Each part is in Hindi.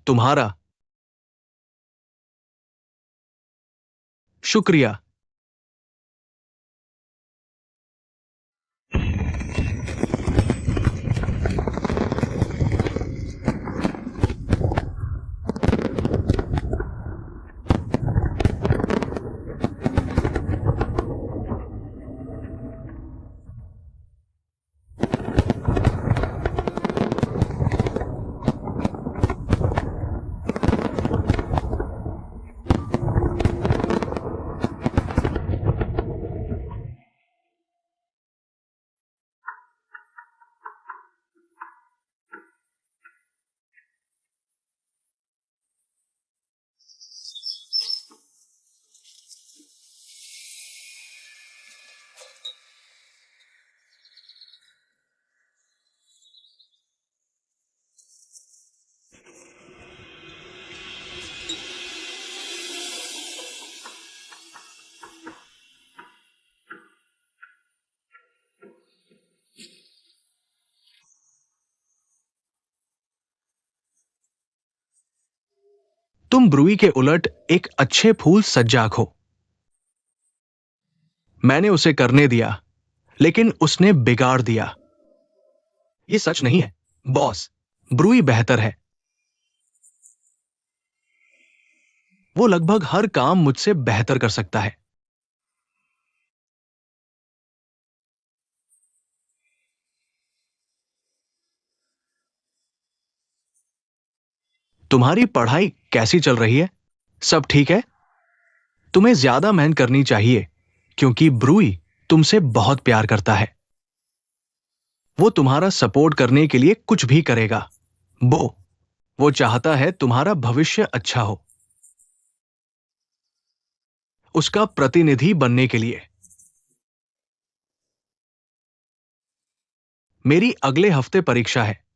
तुम्हारा। शुक्रिया। तुम ब्रूई के उलट एक अच्छे फूल सज्जाक हो। मैंने उसे करने दिया, लेकिन उसने बिगाड़ दिया। ये सच नहीं है बॉस। ब्रूई बेहतर है। वो लगभग हर काम मुझसे बेहतर कर सकता है। तुम्हारी पढ़ाई कैसी चल रही है? सब ठीक है? तुम्हें ज्यादा मेहनत करनी चाहिए, क्योंकि ब्रूई तुमसे बहुत प्यार करता है। वो तुम्हारा सपोर्ट करने के लिए कुछ भी करेगा। वो चाहता है तुम्हारा भविष्य अच्छा हो, उसका प्रतिनिधि बनने के लिए। मेरी अगले हफ्ते परीक्षा है।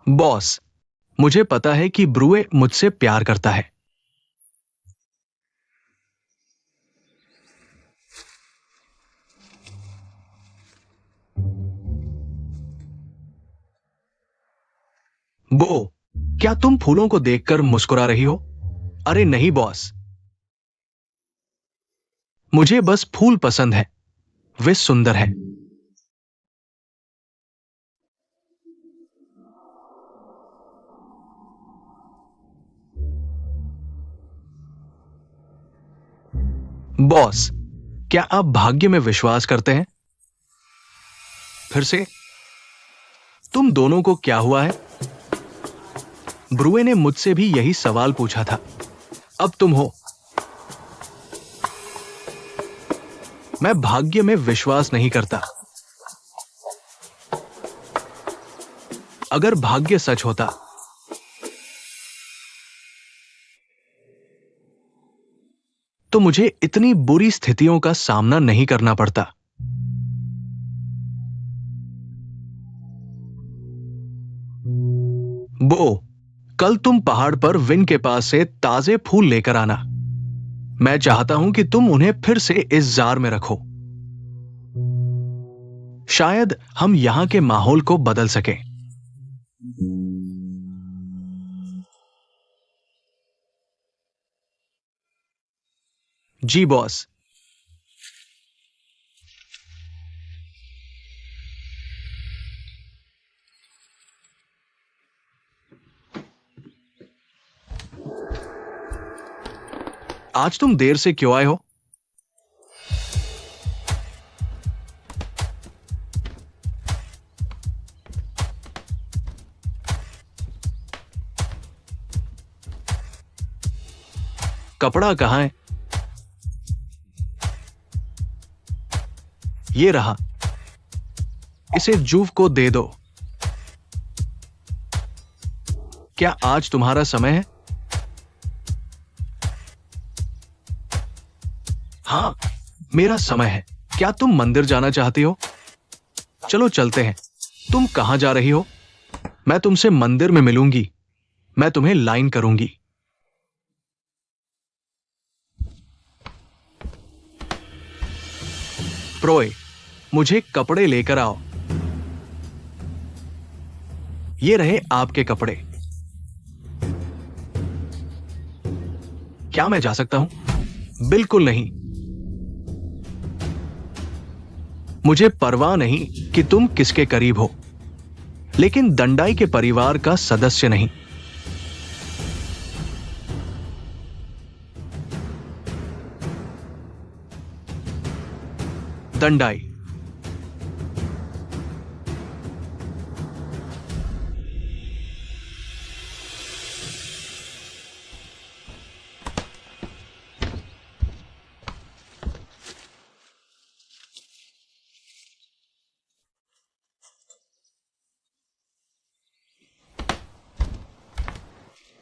बॉस, मुझे पता है कि ब्रूए मुझसे प्यार करता है। बो, क्या तुम फूलों को देखकर मुस्कुरा रही हो? अरे नहीं बॉस, मुझे बस फूल पसंद है। वे सुंदर है। बॉस, क्या आप भाग्य में विश्वास करते हैं? फिर से? तुम दोनों को क्या हुआ है? ब्रूए ने मुझसे भी यही सवाल पूछा था। अब तुम हो। मैं भाग्य में विश्वास नहीं करता। अगर भाग्य सच होता तो मुझे इतनी बुरी स्थितियों का सामना नहीं करना पड़ता। बो, कल तुम पहाड़ पर विन के पास से ताजे फूल लेकर आना। मैं चाहता हूं कि तुम उन्हें फिर से इस जार में रखो। शायद हम यहां के माहौल को बदल सकें। जी बॉस। आज तुम देर से क्यों आए हो? कपड़ा कहां है? ये रहा। इसे जूव को दे दो। क्या आज तुम्हारा समय है? हाँ, मेरा समय है। क्या तुम मंदिर जाना चाहती हो? चलो चलते हैं। तुम कहां जा रही हो? मैं तुमसे मंदिर में मिलूंगी। मैं तुम्हें लाइन करूंगी। प्रोय, मुझे कपड़े लेकर आओ। ये रहे आपके कपड़े। क्या मैं जा सकता हूं? बिल्कुल नहीं। मुझे परवाह नहीं कि तुम किसके करीब हो, लेकिन दंडाई के परिवार का सदस्य नहीं। दंडाई।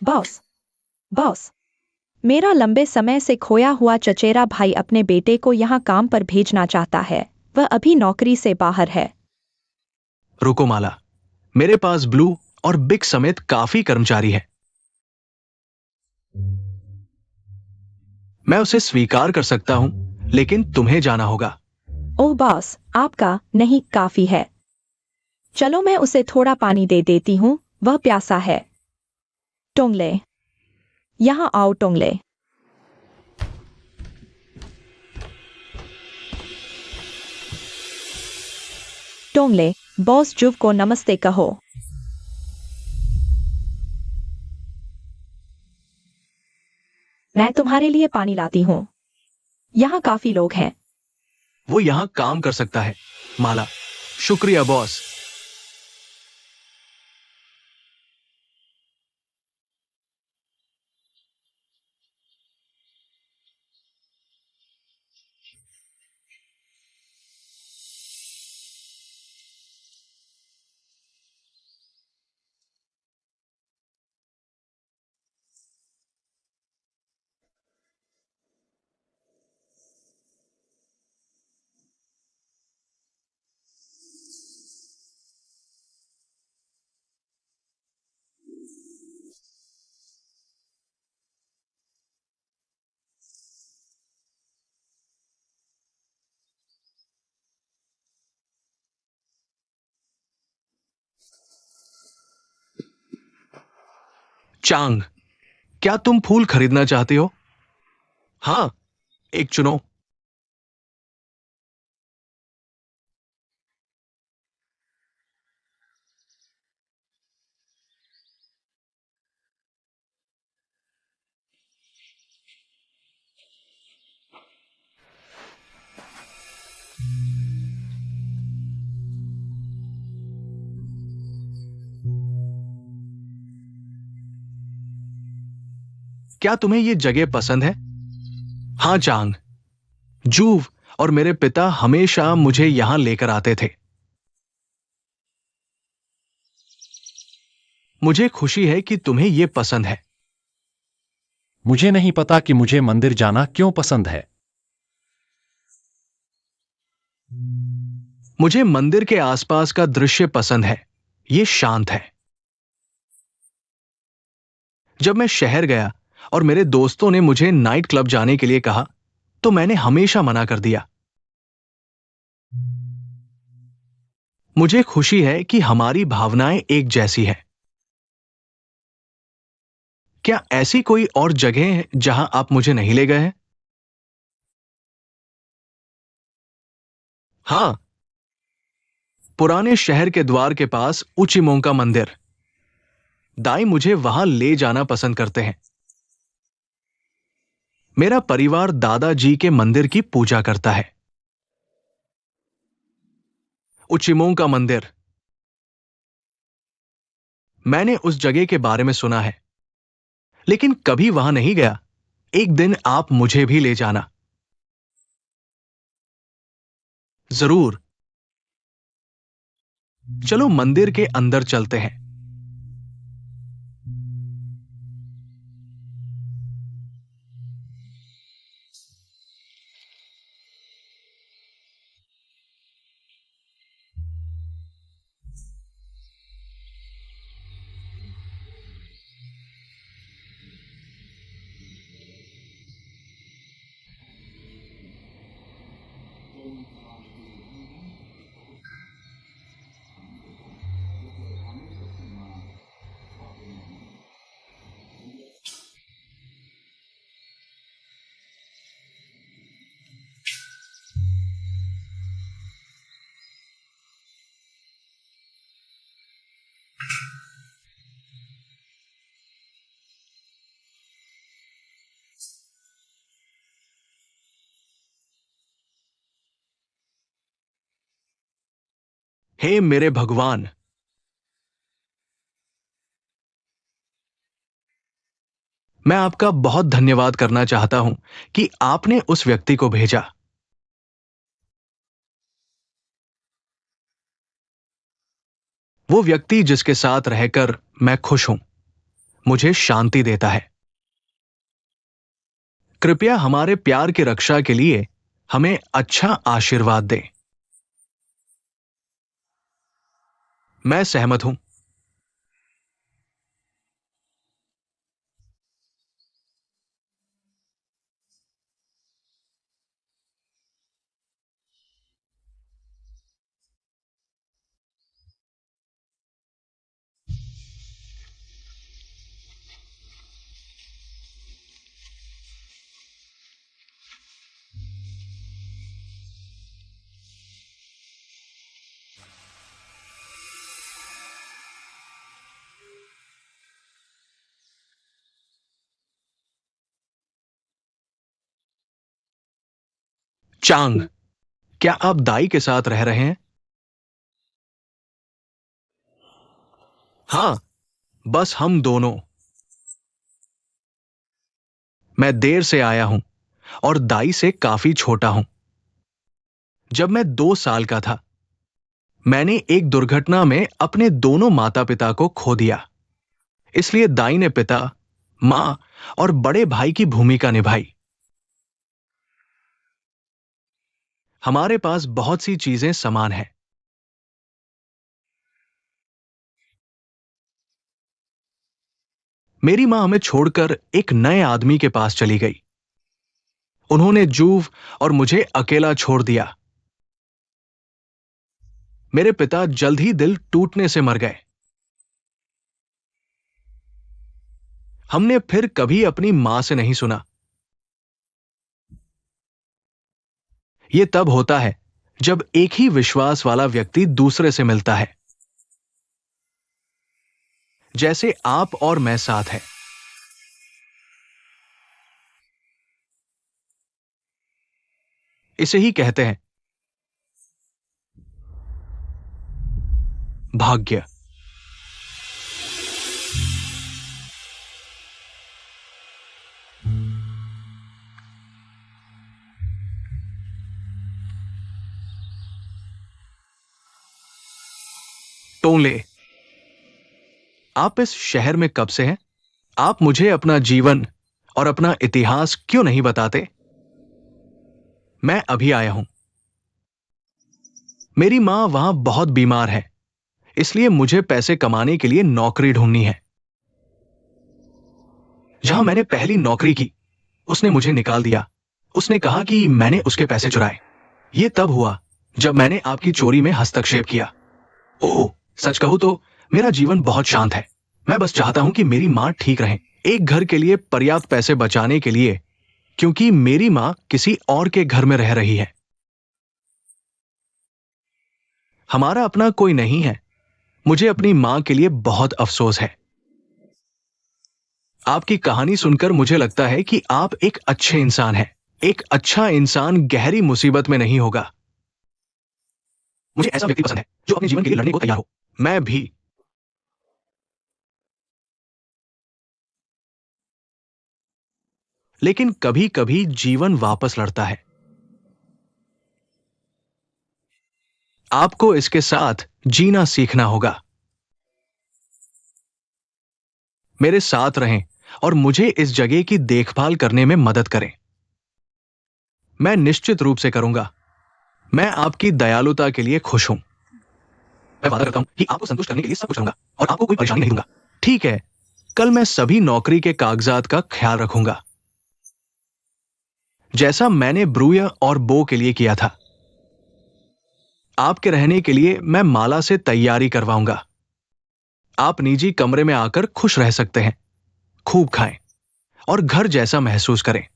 बॉस, बॉस, मेरा लंबे समय से खोया हुआ चचेरा भाई अपने बेटे को यहाँ काम पर भेजना चाहता है। वह अभी नौकरी से बाहर है। रुको माला, मेरे पास ब्लू और बिग समेत काफी कर्मचारी हैं। मैं उसे स्वीकार कर सकता हूं, लेकिन तुम्हें जाना होगा। ओह बॉस, आपका नहीं काफी है। चलो मैं उसे थोड़ा पानी दे देती हूँ, वह प्यासा है। टोंगले, यहाँ आओ टोंगले। टोंगले, बॉस जुव को नमस्ते कहो। मैं तुम्हारे लिए पानी लाती हूँ। यहाँ काफी लोग हैं। वो यहां काम कर सकता है। माला, शुक्रिया बॉस। चांग, क्या तुम फूल खरीदना चाहते हो? हाँ, एक चुनो। क्या तुम्हें ये जगह पसंद है? हाँ चांग, जूव और मेरे पिता हमेशा मुझे यहां लेकर आते थे। मुझे खुशी है कि तुम्हें यह पसंद है। मुझे नहीं पता कि मुझे मंदिर जाना क्यों पसंद है। मुझे मंदिर के आसपास का दृश्य पसंद है। यह शांत है। जब मैं शहर गया और मेरे दोस्तों ने मुझे नाइट क्लब जाने के लिए कहा, तो मैंने हमेशा मना कर दिया। मुझे खुशी है कि हमारी भावनाएं एक जैसी हैं। क्या ऐसी कोई और जगह है जहां आप मुझे नहीं ले गए हैं? हां, पुराने शहर के द्वार के पास उचिमों का मंदिर। दाई मुझे वहां ले जाना पसंद करते हैं। मेरा परिवार दादाजी के मंदिर की पूजा करता है। उचिमों का मंदिर। मैंने उस जगह के बारे में सुना है, लेकिन कभी वहां नहीं गया। एक दिन आप मुझे भी ले जाना। जरूर। चलो मंदिर के अंदर चलते हैं। हे मेरे भगवान, मैं आपका बहुत धन्यवाद करना चाहता हूं कि आपने उस व्यक्ति को भेजा। वो व्यक्ति जिसके साथ रहकर मैं खुश हूं, मुझे शांति देता है। कृपया हमारे प्यार की रक्षा के लिए हमें अच्छा आशीर्वाद दें। मैं सहमत हूं। चांग, क्या आप दाई के साथ रह रहे हैं? हां, बस हम दोनों। मैं देर से आया हूं और दाई से काफी छोटा हूं। जब मैं 2 साल का था, मैंने एक दुर्घटना में अपने दोनों माता पिता को खो दिया। इसलिए दाई ने पिता, मां और बड़े भाई की भूमिका निभाई। हमारे पास बहुत सी चीजें समान हैं। मेरी मां हमें छोड़कर एक नए आदमी के पास चली गई। उन्होंने जूव और मुझे अकेला छोड़ दिया। मेरे पिता जल्द ही दिल टूटने से मर गए। हमने फिर कभी अपनी मां से नहीं सुना। यह तब होता है जब एक ही विश्वास वाला व्यक्ति दूसरे से मिलता है, जैसे आप और मैं साथ हैं। इसे ही कहते हैं भाग्य। टोले, आप इस शहर में कब से हैं? आप मुझे अपना जीवन और अपना इतिहास क्यों नहीं बताते? मैं अभी आया हूं। मेरी मां वहां बहुत बीमार है, इसलिए मुझे पैसे कमाने के लिए नौकरी ढूंढनी है। जहां मैंने पहली नौकरी की, उसने मुझे निकाल दिया। उसने कहा कि मैंने उसके पैसे चुराए। यह तब हुआ जब मैंने आपकी चोरी में हस्तक्षेप किया। ओह, सच कहूं तो मेरा जीवन बहुत शांत है। मैं बस चाहता हूं कि मेरी मां ठीक रहे। एक घर के लिए पर्याप्त पैसे बचाने के लिए, क्योंकि मेरी मां किसी और के घर में रह रही है। हमारा अपना कोई नहीं है। मुझे अपनी मां के लिए बहुत अफसोस है। आपकी कहानी सुनकर मुझे लगता है कि आप एक अच्छे इंसान हैं। एक अच्छा इंसान गहरी मुसीबत में नहीं होगा। मुझे ऐसा व्यक्ति पसंद है जो अपने जीवन के लिए लड़ने को तैयार हो। मैं भी। लेकिन कभी कभी जीवन वापस लड़ता है। आपको इसके साथ जीना सीखना होगा। मेरे साथ रहें और मुझे इस जगह की देखभाल करने में मदद करें। मैं निश्चित रूप से करूंगा। मैं आपकी दयालुता के लिए खुश हूं। मैं वादा करता हूं कि आपको संतुष्ट करने के लिए सब कुछ करूंगा और आपको कोई परेशानी नहीं दूंगा। ठीक है, कल मैं सभी नौकरी के कागजात का ख्याल रखूंगा, जैसा मैंने ब्रूया और बो के लिए किया था। आपके रहने के लिए मैं माला से तैयारी करवाऊंगा। आप निजी कमरे में आकर खुश रह सकते हैं, खूब खाएं और घर जैसा महसूस करें।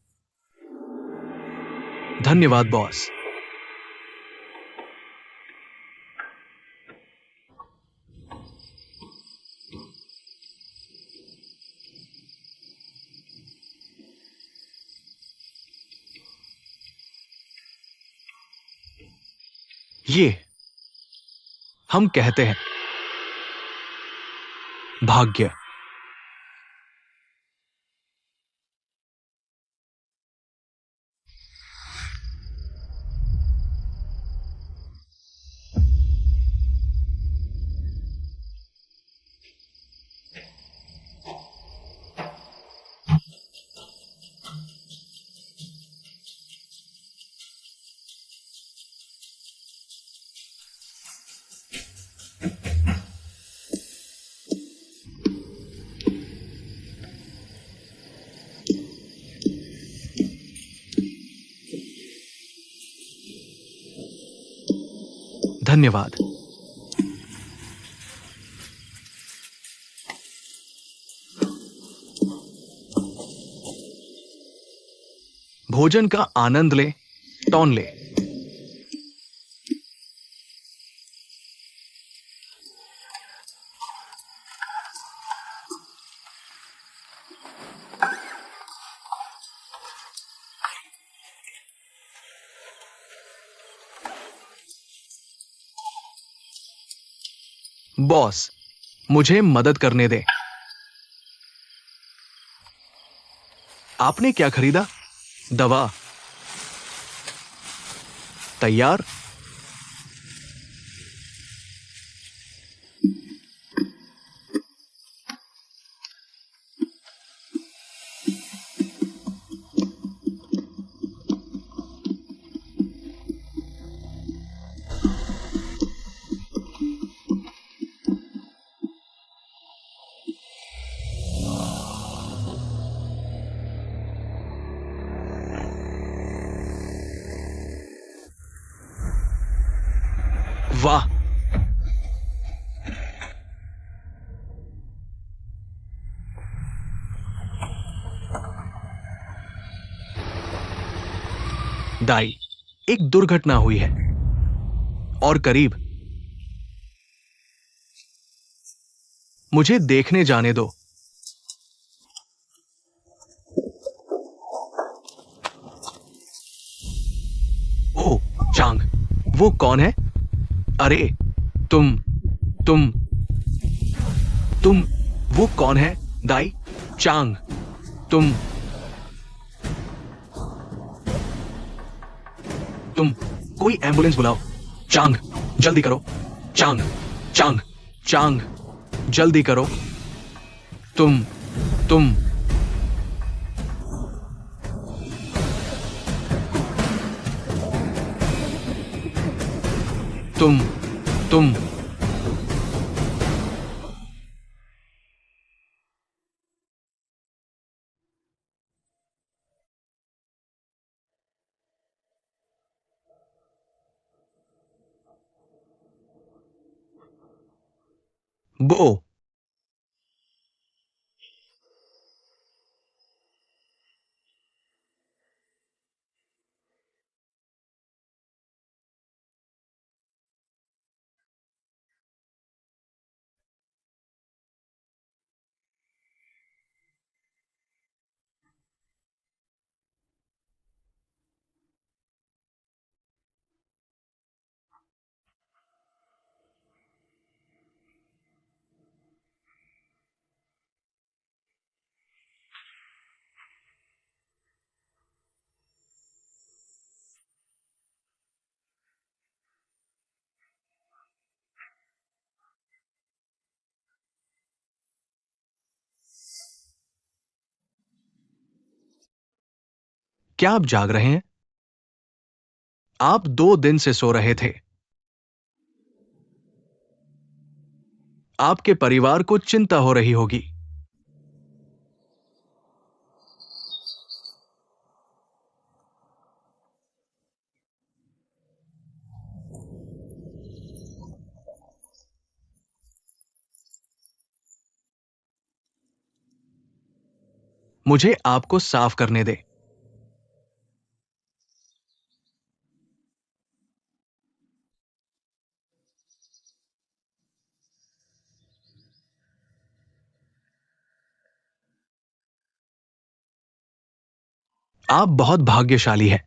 धन्यवाद बॉस। ये हम कहते हैं भाग्य। धन्यवाद। भोजन का आनंद ले, टॉन ले। बॉस, मुझे मदद करने दे। आपने क्या खरीदा? दवा। तैयार। वाह, दाई, एक दुर्घटना हुई है और करीब। मुझे देखने जाने दो। ओह, चांग, वो कौन है? अरे, तुम तुम तुम वो कौन है? दाई, चांग, तुम कोई एम्बुलेंस बुलाओ। चांग, जल्दी करो। चांग, चांग, चांग, जल्दी करो। तुम तुम तुम तुम बो। क्या आप जाग रहे हैं? आप 2 दिन से सो रहे थे। आपके परिवार को चिंता हो रही होगी। मुझे आपको साफ करने दे। आप बहुत भाग्यशाली हैं।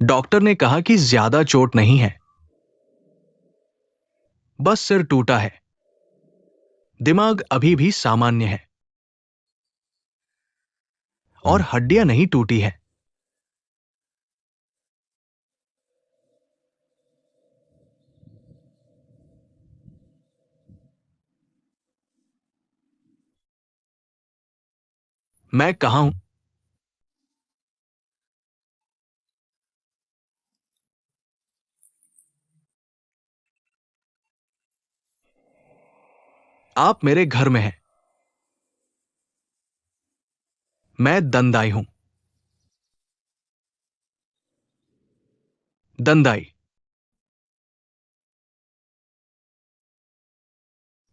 डॉक्टर ने कहा कि ज्यादा चोट नहीं है। बस सिर टूटा है, दिमाग अभी भी सामान्य है और हड्डियां नहीं टूटी है। मैं कहां हूं? आप मेरे घर में हैं। मैं दंदाई हूं। दंदाई।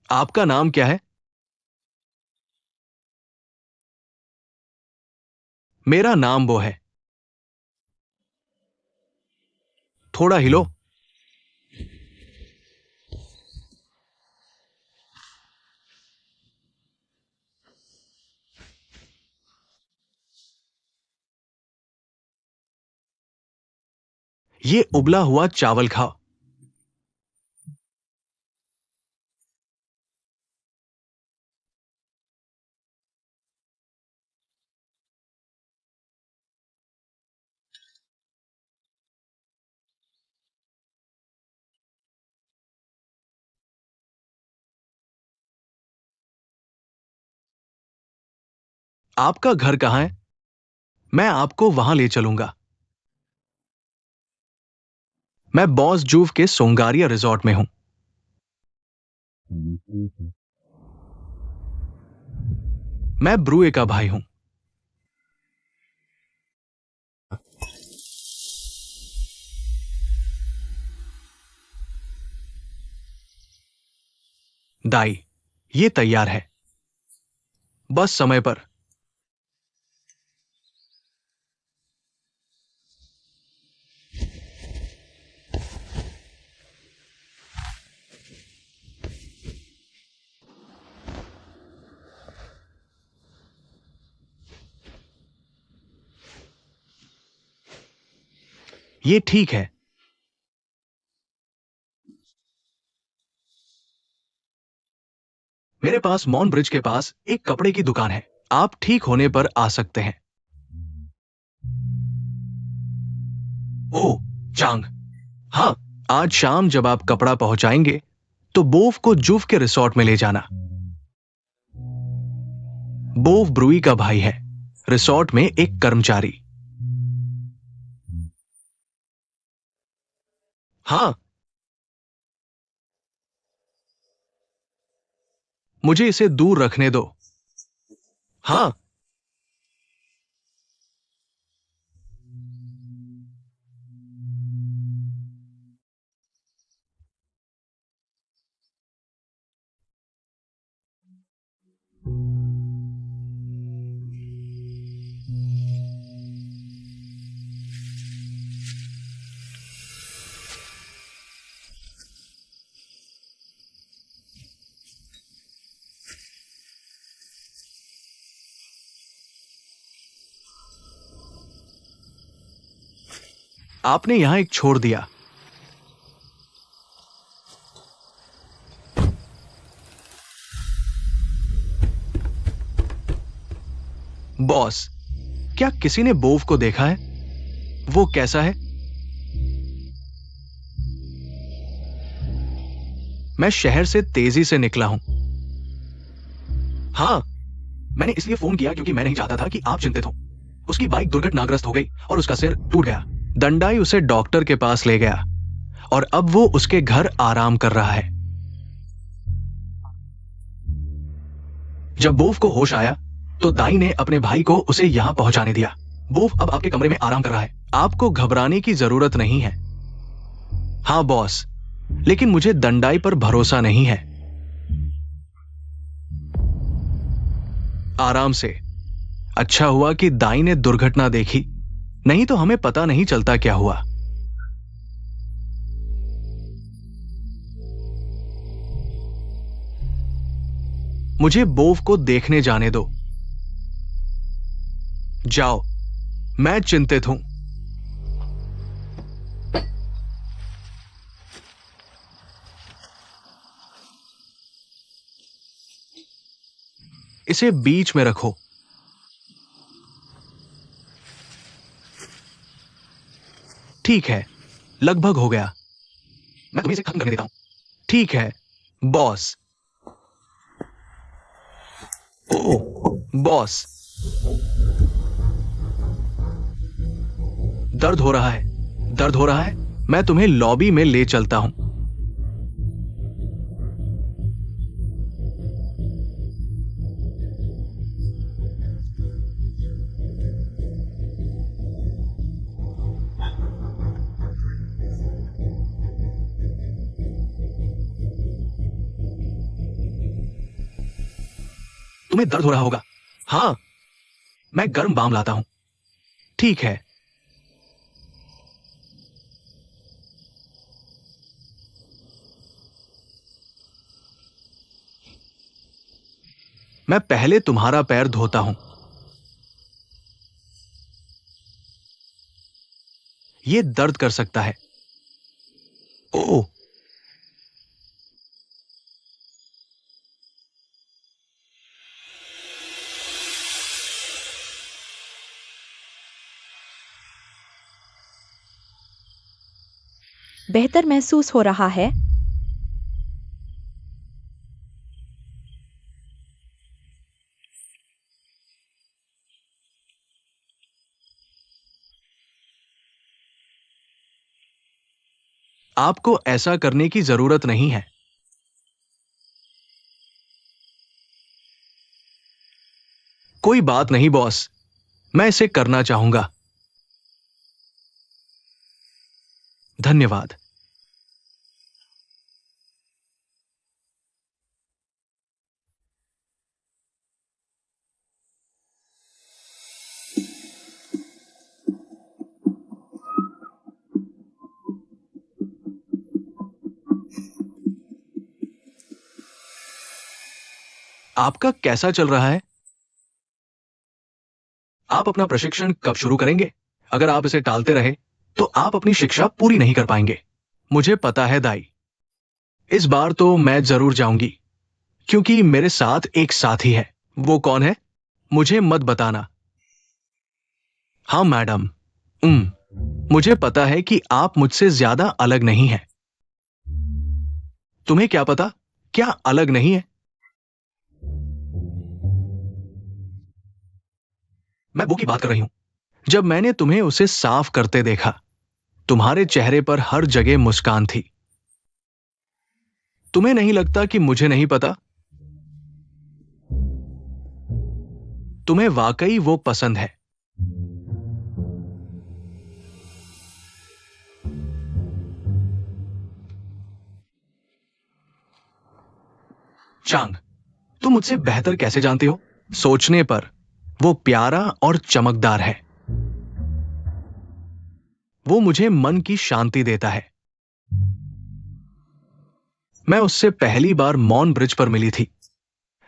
आपका नाम क्या है? मेरा नाम वो है। थोड़ा हिलो। ये उबला हुआ चावल खाओ। आपका घर कहां है? मैं आपको वहां ले चलूंगा। मैं बॉस जूव के सोंगारिया रिजॉर्ट में हूं। मैं ब्रूए का भाई हूं। दाई, ये तैयार है। बस समय पर। ये ठीक है। मेरे पास मॉन ब्रिज के पास एक कपड़े की दुकान है। आप ठीक होने पर आ सकते हैं। ओह, चांग। हाँ, आज शाम जब आप कपड़ा पहुंचाएंगे तो बोव को जूव के रिसोर्ट में ले जाना। बोव ब्रूई का भाई है, रिसोर्ट में एक कर्मचारी। हाँ, मुझे इसे दूर रखने दो। हाँ। आपने यहां एक छोड़ दिया। बॉस, क्या किसी ने बोव को देखा है? वो कैसा है? मैं शहर से तेजी से निकला हूं। हाँ, मैंने इसलिए फोन किया क्योंकि मैं नहीं चाहता था कि आप चिंतित हो। उसकी बाइक दुर्घटनाग्रस्त हो गई और उसका सिर टूट गया। दंडाई उसे डॉक्टर के पास ले गया और अब वो उसके घर आराम कर रहा है। जब बोव को होश आया तो दाई ने अपने भाई को उसे यहां पहुंचाने दिया। बोव अब आपके कमरे में आराम कर रहा है। आपको घबराने की जरूरत नहीं है। हाँ बॉस, लेकिन मुझे दंडाई पर भरोसा नहीं है। आराम से। अच्छा हुआ कि दाई ने दुर्घटना देखी, नहीं तो हमें पता नहीं चलता क्या हुआ। मुझे बोव को देखने जाने दो। जाओ, मैं चिंतित हूं। इसे बीच में रखो। ठीक है, लगभग हो गया। मैं तुम्हें इसे खत्म करने देता हूं। ठीक है बॉस। ओह बॉस, दर्द हो रहा है, दर्द हो रहा है। मैं तुम्हें लॉबी में ले चलता हूं। तुम्हें दर्द हो रहा होगा। हां, मैं गर्म बाम लाता हूं। ठीक है। मैं पहले तुम्हारा पैर धोता हूं। यह दर्द कर सकता है। ओह, बेहतर महसूस हो रहा है। आपको ऐसा करने की जरूरत नहीं है। कोई बात नहीं बॉस, मैं इसे करना चाहूंगा। धन्यवाद। आपका कैसा चल रहा है? आप अपना प्रशिक्षण कब शुरू करेंगे? अगर आप इसे टालते रहे तो आप अपनी शिक्षा पूरी नहीं कर पाएंगे। मुझे पता है दाई, इस बार तो मैं जरूर जाऊंगी क्योंकि मेरे साथ एक साथी है। वो कौन है? मुझे मत बताना। हाँ मैडम। मुझे पता है कि आप मुझसे ज्यादा अलग नहीं हैं। तुम्हें क्या पता क्या अलग नहीं है? मैं वो की बात कर रही हूं। जब मैंने तुम्हें उसे साफ करते देखा, तुम्हारे चेहरे पर हर जगह मुस्कान थी। तुम्हें नहीं लगता कि मुझे नहीं पता? तुम्हें वाकई वो पसंद है। चांग, तुम मुझसे बेहतर कैसे जानते हो? सोचने पर वो प्यारा और चमकदार है। वो मुझे मन की शांति देता है। मैं उससे पहली बार मॉन ब्रिज पर मिली थी,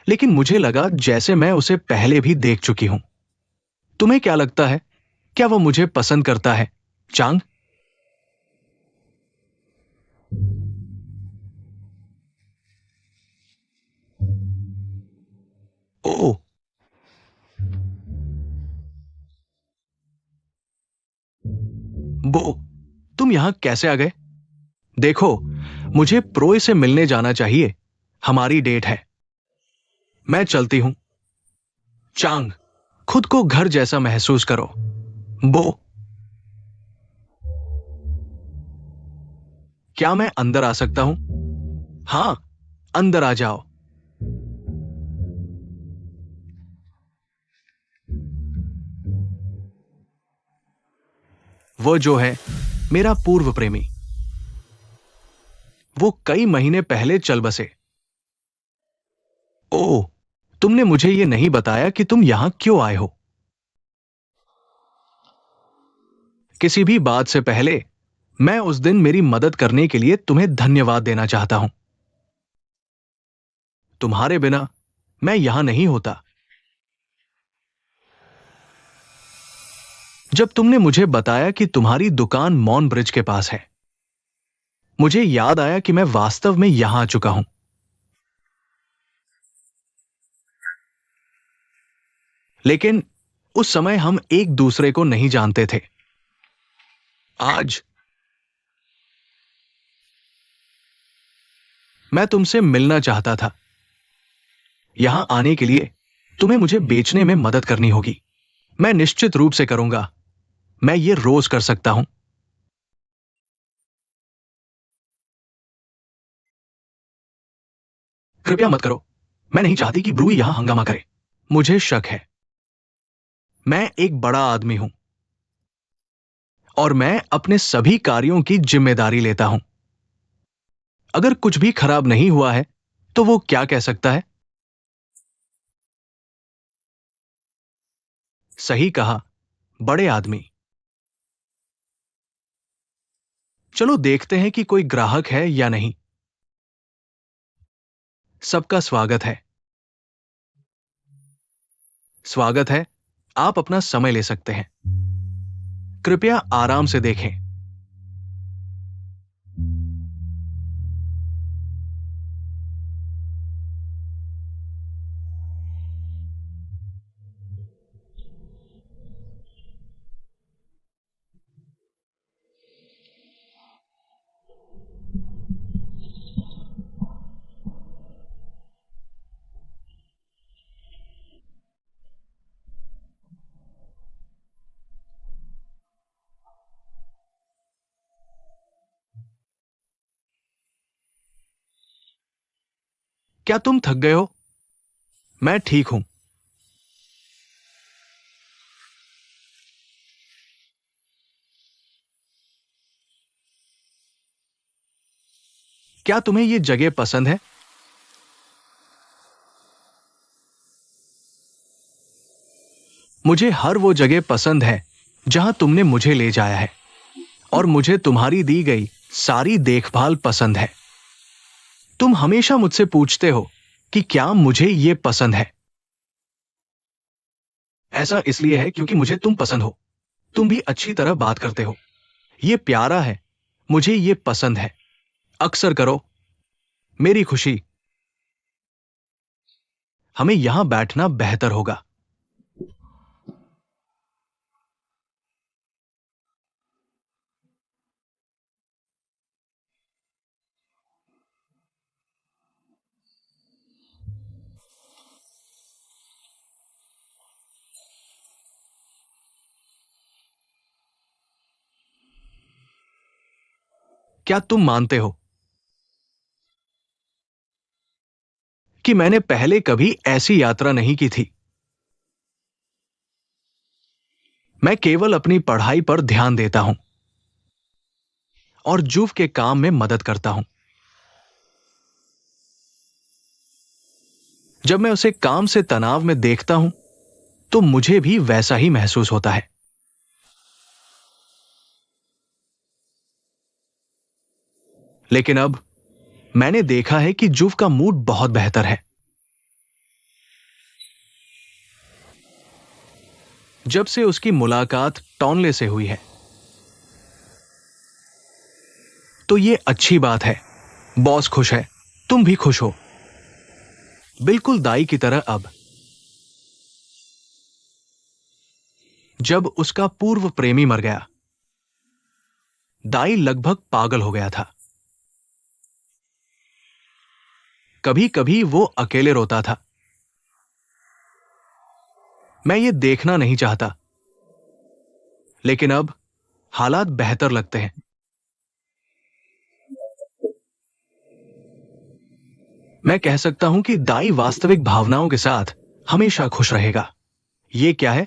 लेकिन मुझे लगा जैसे मैं उसे पहले भी देख चुकी हूं। तुम्हें क्या लगता है, क्या वो मुझे पसंद करता है, चांग? ओह, वो तुम यहां कैसे आ गए? देखो, मुझे प्रोय से मिलने जाना चाहिए। हमारी डेट है। मैं चलती हूं। चांग, खुद को घर जैसा महसूस करो। वो, क्या मैं अंदर आ सकता हूं? हां, अंदर आ जाओ। वो जो है मेरा पूर्व प्रेमी, वो कई महीने पहले चल बसे। ओह, तुमने मुझे यह नहीं बताया कि तुम यहां क्यों आए हो। किसी भी बात से पहले मैं उस दिन मेरी मदद करने के लिए तुम्हें धन्यवाद देना चाहता हूं। तुम्हारे बिना मैं यहां नहीं होता। जब तुमने मुझे बताया कि तुम्हारी दुकान मॉन ब्रिज के पास है, मुझे याद आया कि मैं वास्तव में यहां आ चुका हूं। लेकिन उस समय हम एक दूसरे को नहीं जानते थे। आज मैं तुमसे मिलना चाहता था। यहां आने के लिए तुम्हें मुझे बेचने में मदद करनी होगी। मैं निश्चित रूप से करूंगा। मैं ये रोज कर सकता हूं। कृपया मत करो। मैं नहीं चाहती कि ब्रूई यहां हंगामा करे। मुझे शक है। मैं एक बड़ा आदमी हूं और मैं अपने सभी कार्यों की जिम्मेदारी लेता हूं। अगर कुछ भी खराब नहीं हुआ है तो वो क्या कह सकता है? सही कहा, बड़े आदमी। चलो देखते हैं कि कोई ग्राहक है या नहीं। सबका स्वागत है। स्वागत है। आप अपना समय ले सकते हैं। कृपया आराम से देखें। क्या तुम थक गए हो? मैं ठीक हूं। क्या तुम्हें यह जगह पसंद है? मुझे हर वो जगह पसंद है जहां तुमने मुझे ले जाया है, और मुझे तुम्हारी दी गई सारी देखभाल पसंद है। तुम हमेशा मुझसे पूछते हो कि क्या मुझे ये पसंद है। ऐसा इसलिए है क्योंकि मुझे तुम पसंद हो। तुम भी अच्छी तरह बात करते हो। ये प्यारा है। मुझे ये पसंद है। अक्सर करो। मेरी खुशी। हमें यहां बैठना बेहतर होगा। क्या तुम मानते हो कि मैंने पहले कभी ऐसी यात्रा नहीं की थी? मैं केवल अपनी पढ़ाई पर ध्यान देता हूं और जुव के काम में मदद करता हूं। जब मैं उसे काम से तनाव में देखता हूं तो मुझे भी वैसा ही महसूस होता है। लेकिन अब मैंने देखा है कि जुव का मूड बहुत बेहतर है। जब से उसकी मुलाकात टॉनले से हुई है। तो ये अच्छी बात है। बॉस खुश है। तुम भी खुश हो। बिल्कुल दाई की तरह। अब जब उसका पूर्व प्रेमी मर गया, दाई लगभग पागल हो गया था। कभी कभी वो अकेले रोता था। मैं ये देखना नहीं चाहता, लेकिन अब हालात बेहतर लगते हैं। मैं कह सकता हूं कि दाई वास्तविक भावनाओं के साथ हमेशा खुश रहेगा। ये क्या है?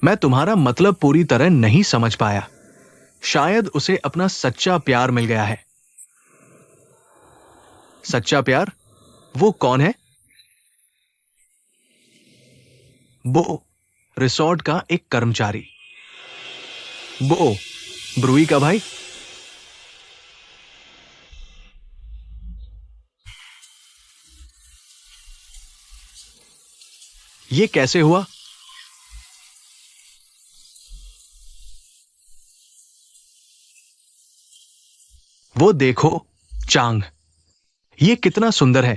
मैं तुम्हारा मतलब पूरी तरह नहीं समझ पाया। शायद उसे अपना सच्चा प्यार मिल गया है। सच्चा प्यार? वो कौन है? बो, रिसोर्ट का एक कर्मचारी। बो, ब्रूई का भाई। ये कैसे हुआ? वो देखो, चांग। ये कितना सुंदर है।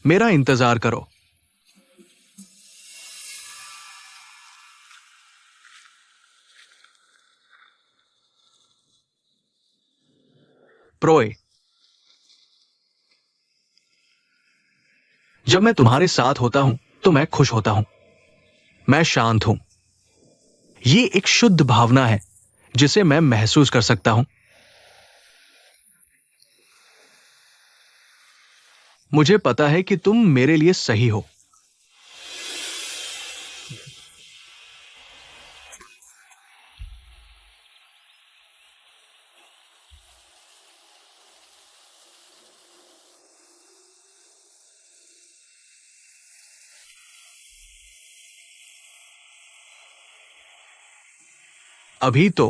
मेरा इंतजार करो। प्रोय, जब मैं तुम्हारे साथ होता हूं तो मैं खुश होता हूं। मैं शांत हूं। ये एक शुद्ध भावना है जिसे मैं महसूस कर सकता हूं। मुझे पता है कि तुम मेरे लिए सही हो। अभी तो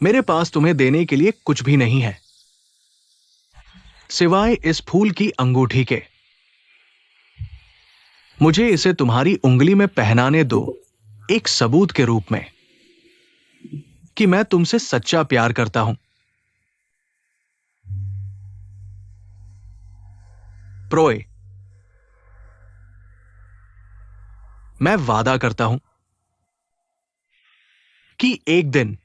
मेरे पास तुम्हें देने के लिए कुछ भी नहीं है सिवाय इस फूल की अंगूठी के। मुझे इसे तुम्हारी उंगली में पहनाने दो, एक सबूत के रूप में कि मैं तुमसे सच्चा प्यार करता हूं। प्रोय, मैं वादा करता हूं कि एक दिन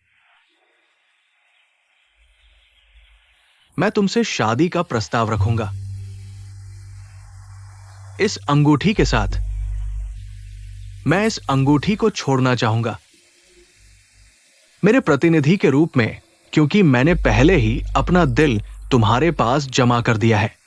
मैं तुमसे शादी का प्रस्ताव रखूंगा। इस अंगूठी के साथ। मैं इस अंगूठी को छोड़ना चाहूंगा मेरे प्रतिनिधि के रूप में, क्योंकि मैंने पहले ही अपना दिल तुम्हारे पास जमा कर दिया है।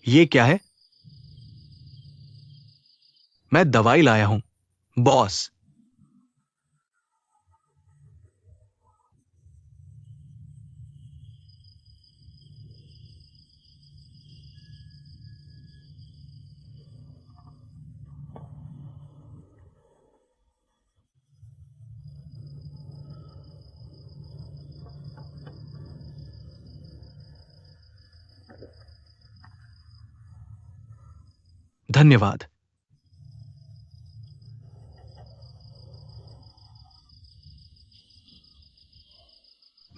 ये क्या है? मैं दवाई लाया हूं, बॉस। धन्यवाद।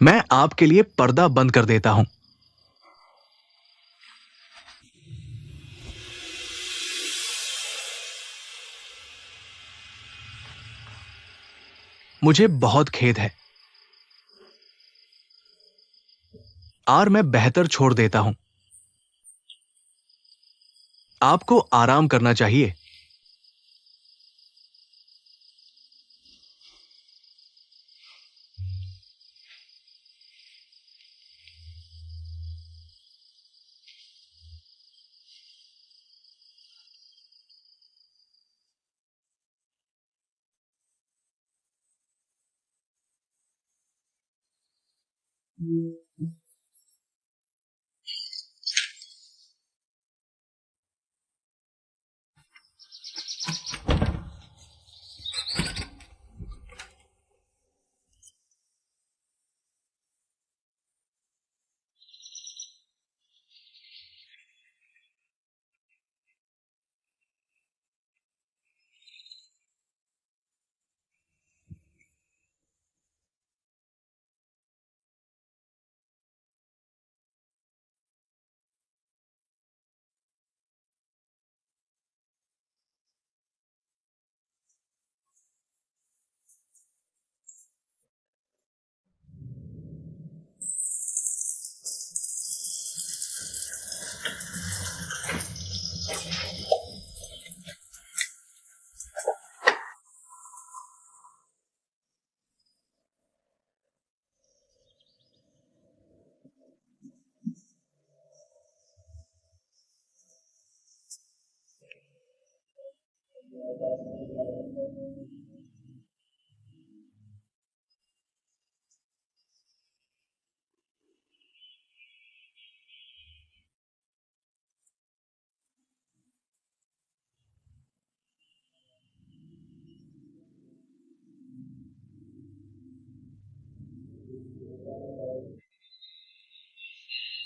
मैं आपके लिए पर्दा बंद कर देता हूं। मुझे बहुत खेद है। आर मैं बेहतर छोड़ देता हूं। आपको आराम करना चाहिए।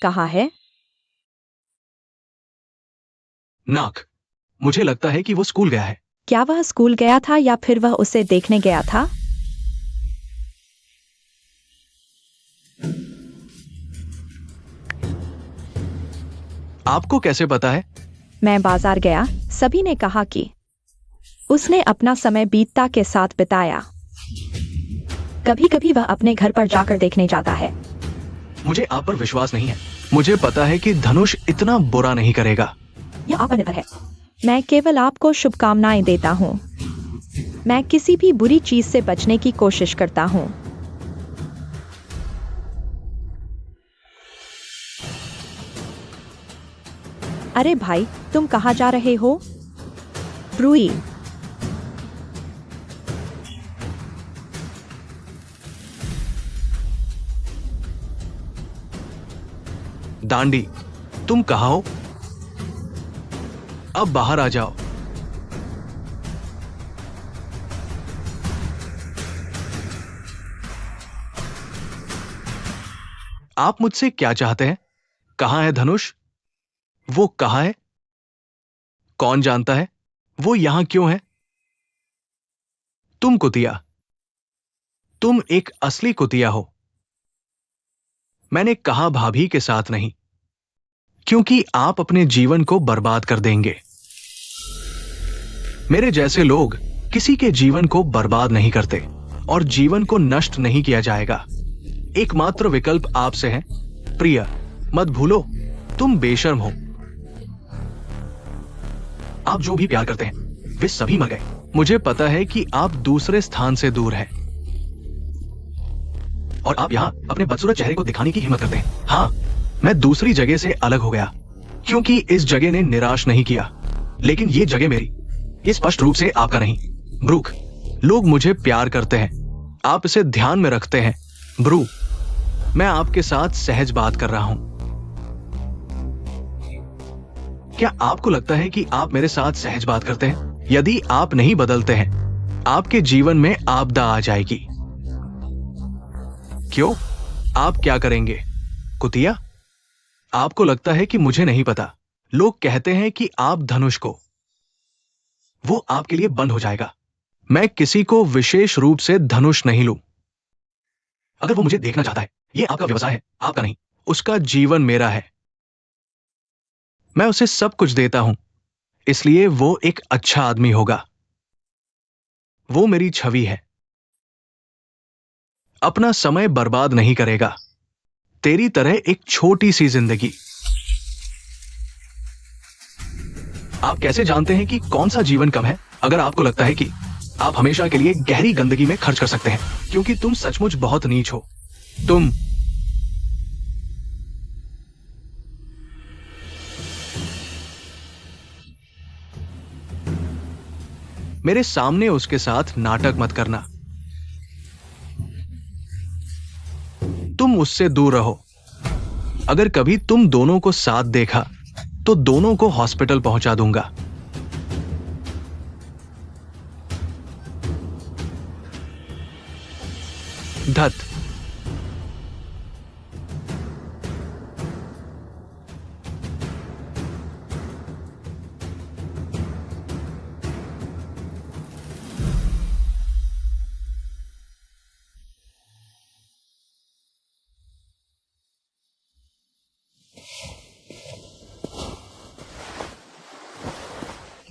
कहाँ है? नाक, मुझे लगता है कि वो स्कूल गया है। क्या वह स्कूल गया था या फिर वह उसे देखने गया था? आपको कैसे पता है? मैं बाजार गया, सभी ने कहा कि उसने अपना समय बीतता के साथ बिताया। कभी कभी वह अपने घर पर जाकर देखने जाता है। मुझे आप पर विश्वास नहीं है। मुझे पता है कि धनुष इतना बुरा नहीं करेगा। यह आप पर निर्भर है। मैं केवल आपको शुभकामनाएं देता हूँ। मैं किसी भी बुरी चीज से बचने की कोशिश करता हूँ। अरे भाई, तुम कहाँ जा रहे हो? ब्रूई, दांडी, तुम कहाँ हो? अब बाहर आ जाओ। आप मुझसे क्या चाहते हैं? कहाँ है धनुष? वो कहाँ है? कौन जानता है? वो यहां क्यों है? तुम कुतिया, तुम एक असली कुतिया हो। मैंने कहा भाभी के साथ नहीं, क्योंकि आप अपने जीवन को बर्बाद कर देंगे। मेरे जैसे लोग किसी के जीवन को बर्बाद नहीं करते और जीवन को नष्ट नहीं किया जाएगा। एकमात्र विकल्प आपसे है। प्रिया, मत भूलो, तुम बेशर्म हो। आप जो भी प्यार करते हैं वे सभी मर गए। मुझे पता है कि आप दूसरे स्थान से दूर हैं और आप यहां अपने बदसूरत चेहरे को दिखाने की हिम्मत करते हैं। हाँ, मैं दूसरी जगह से अलग हो गया क्योंकि इस जगह ने निराश नहीं किया, लेकिन ये जगह मेरी, ये स्पष्ट रूप से आपका नहीं। ब्रूक, लोग मुझे प्यार करते हैं, आप इसे ध्यान में रखते हैं। ब्रू, मैं आपके साथ सहज बात कर रहा हूं। क्या आपको लगता है कि आप मेरे साथ सहज बात करते हैं? यदि आप नहीं बदलते हैं, आपके जीवन में आपदा आ जाएगी। क्यों? आप क्या करेंगे? कुतिया, आपको लगता है कि मुझे नहीं पता। लोग कहते हैं कि आप धनुष को, वो आपके लिए बंद हो जाएगा। मैं किसी को विशेष रूप से धनुष नहीं लूं। अगर वो मुझे देखना चाहता है, ये आपका व्यवसाय है, आपका नहीं। उसका जीवन मेरा है। मैं उसे सब कुछ देता हूं, इसलिए वो एक अच्छा आदमी होगा। वो मेरी छवि है। अपना समय बर्बाद नहीं करेगा। तेरी तरह एक छोटी सी जिंदगी। आप कैसे जानते हैं कि कौन सा जीवन कम है? अगर आपको लगता है कि आप हमेशा के लिए गहरी गंदगी में खर्च कर सकते हैं, क्योंकि तुम सचमुच बहुत नीच हो। तुम मेरे सामने उसके साथ नाटक मत करना। तुम उससे दूर रहो। अगर कभी तुम दोनों को साथ देखा तो दोनों को हॉस्पिटल पहुंचा दूंगा। धत,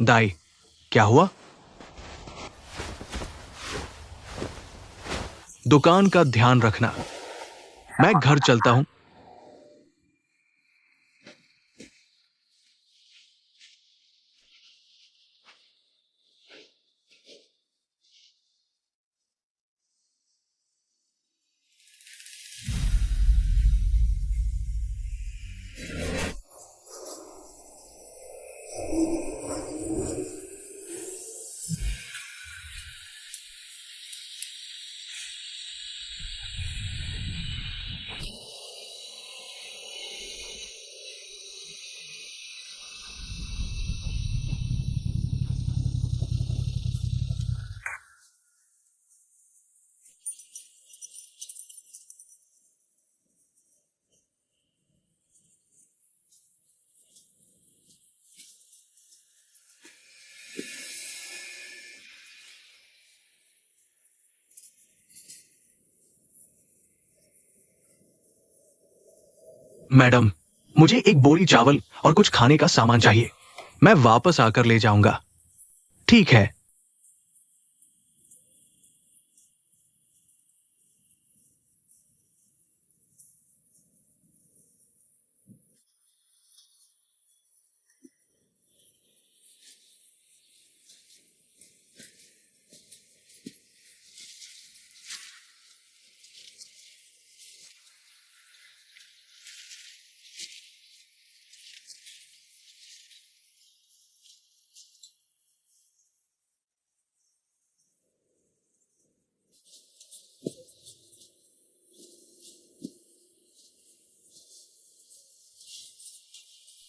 दाई, क्या हुआ? दुकान का ध्यान रखना। मैं घर चलता हूं। मैडम, मुझे एक बोरी चावल और कुछ खाने का सामान चाहिए। मैं वापस आकर ले जाऊंगा। ठीक है।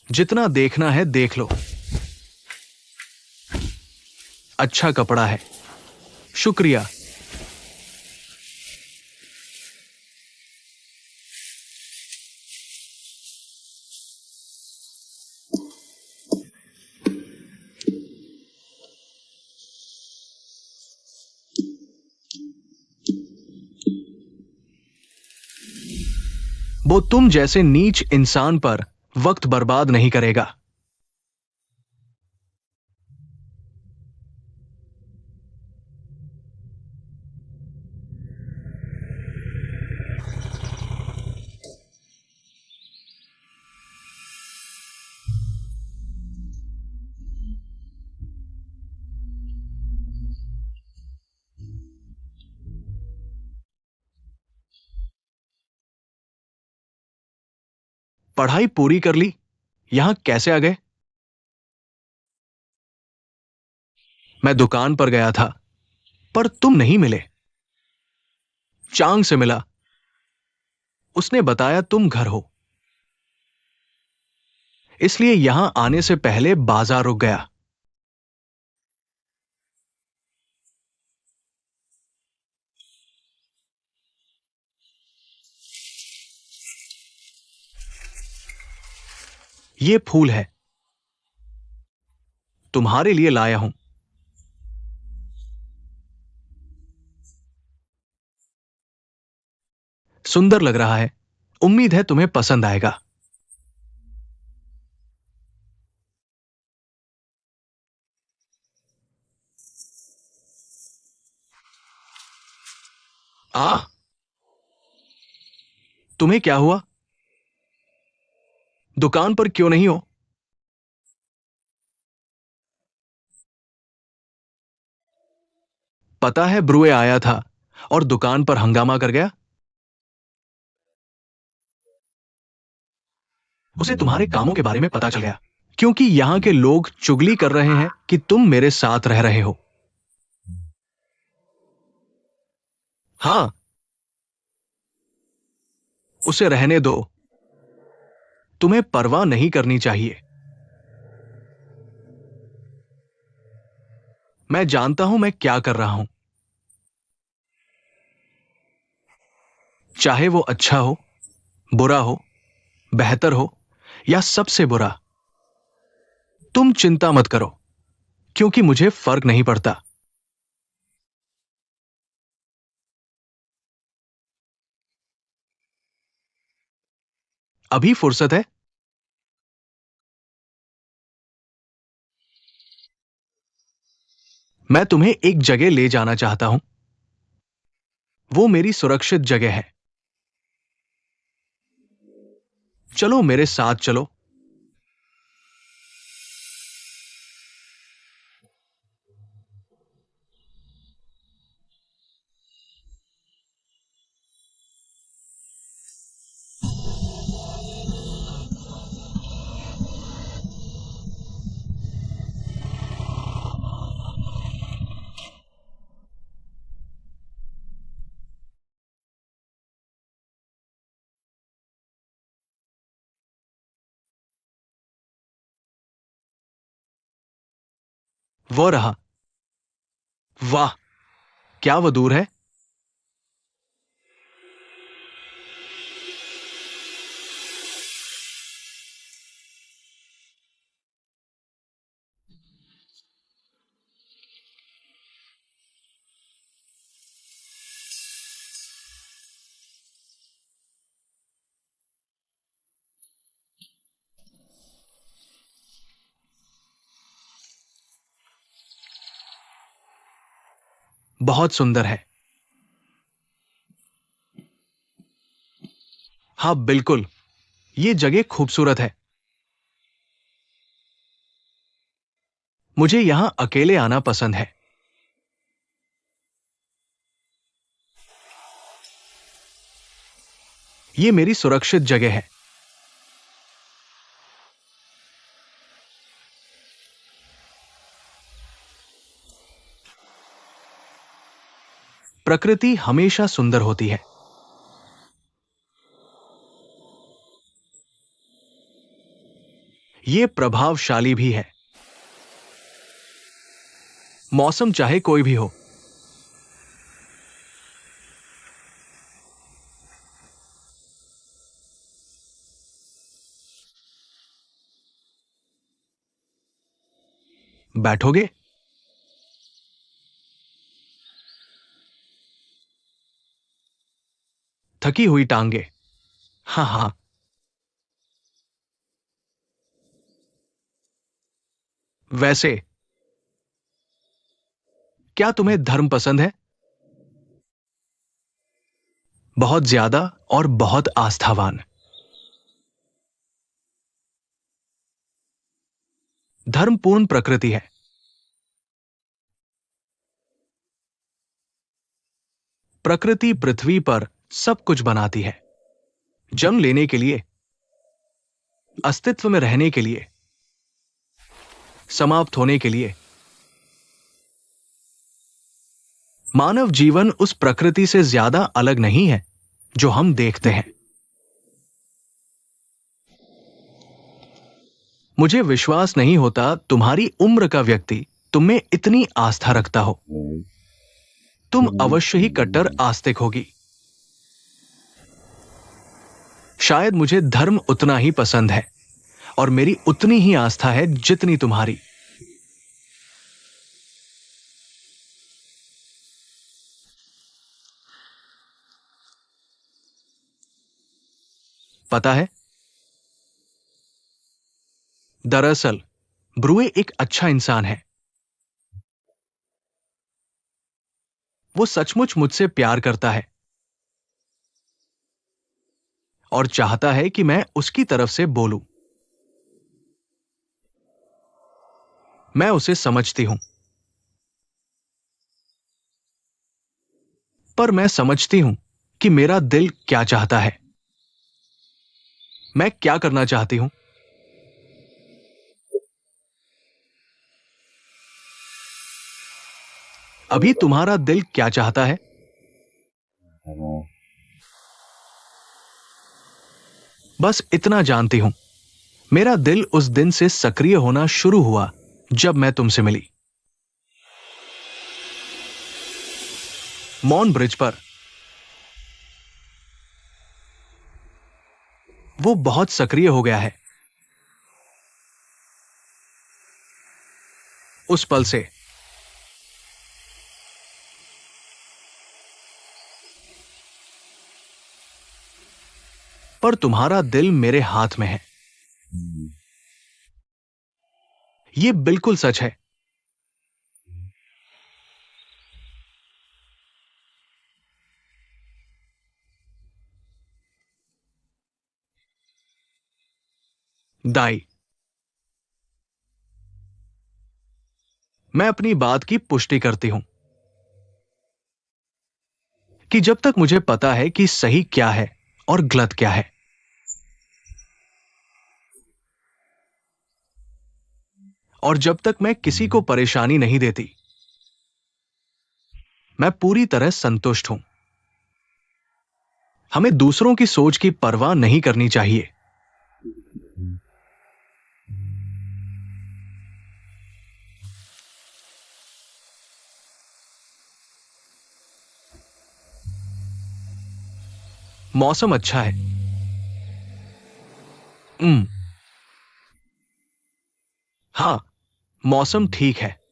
जितना देखना है देख लो। अच्छा कपड़ा है। शुक्रिया। वो तुम जैसे नीच इंसान पर वक्त बर्बाद नहीं करेगा। पढ़ाई पूरी कर ली? यहां कैसे आ गए? मैं दुकान पर गया था, पर तुम नहीं मिले। चांग से मिला। उसने बताया तुम घर हो, इसलिए यहां आने से पहले बाजार रुक गया। ये फूल है, तुम्हारे लिए लाया हूं। सुंदर लग रहा है। उम्मीद है तुम्हें पसंद आएगा। आ, तुम्हें क्या हुआ? दुकान पर क्यों नहीं हो? पता है ब्रुए आया था और दुकान पर हंगामा कर गया। उसे तुम्हारे कामों के बारे में पता चल गया, क्योंकि यहां के लोग चुगली कर रहे हैं कि तुम मेरे साथ रह रहे हो। हाँ, उसे रहने दो। तुम्हें परवाह नहीं करनी चाहिए। मैं जानता हूं मैं क्या कर रहा हूं। चाहे वो अच्छा हो, बुरा हो, बेहतर हो या सबसे बुरा, तुम चिंता मत करो, क्योंकि मुझे फर्क नहीं पड़ता। अभी फुर्सत है? मैं तुम्हें एक जगह ले जाना चाहता हूं। वो मेरी सुरक्षित जगह है। चलो मेरे साथ चलो। वो रहा। वाह, क्या वो दूर है। बहुत सुंदर है। हाँ बिल्कुल, ये जगह खूबसूरत है। मुझे यहां अकेले आना पसंद है। ये मेरी सुरक्षित जगह है। प्रकृति हमेशा सुंदर होती है। ये प्रभावशाली भी है। मौसम चाहे कोई भी हो। बैठोगे? थकी हुई टांगे। हाँ हाँ। वैसे क्या तुम्हें धर्म पसंद है? बहुत ज्यादा और बहुत आस्थावान। धर्म पूर्ण प्रकृति है। प्रकृति पृथ्वी पर सब कुछ बनाती है। जन्म लेने के लिए, अस्तित्व में रहने के लिए, समाप्त होने के लिए। मानव जीवन उस प्रकृति से ज्यादा अलग नहीं है जो हम देखते हैं। मुझे विश्वास नहीं होता तुम्हारी उम्र का व्यक्ति तुम में इतनी आस्था रखता हो। तुम अवश्य ही कट्टर आस्तिक होगी। शायद मुझे धर्म उतना ही पसंद है और मेरी उतनी ही आस्था है जितनी तुम्हारी। पता है, दरअसल ब्रूए एक अच्छा इंसान है। वो सचमुच मुझसे प्यार करता है और चाहता है कि मैं उसकी तरफ से बोलूं। मैं उसे समझती हूं, पर मैं समझती हूं कि मेरा दिल क्या चाहता है। मैं क्या करना चाहती हूं। अभी तुम्हारा दिल क्या चाहता है? बस इतना जानती हूं। मेरा दिल उस दिन से सक्रिय होना शुरू हुआ जब मैं तुमसे मिली, मॉन ब्रिज पर। वो बहुत सक्रिय हो गया है उस पल से। पर तुम्हारा दिल मेरे हाथ में है। ये बिल्कुल सच है। दाई, मैं अपनी बात की पुष्टि करती हूं कि जब तक मुझे पता है कि सही क्या है और गलत क्या है, और जब तक मैं किसी को परेशानी नहीं देती, मैं पूरी तरह संतुष्ट हूं। हमें दूसरों की सोच की परवाह नहीं करनी चाहिए। मौसम अच्छा है। हम्म। हाँ, मौसम ठीक है।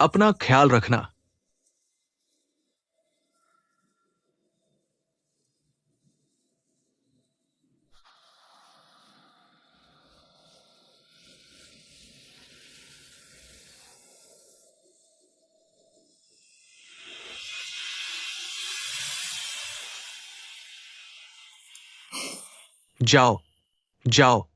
अपना ख्याल रखना। जाओ, जाओ।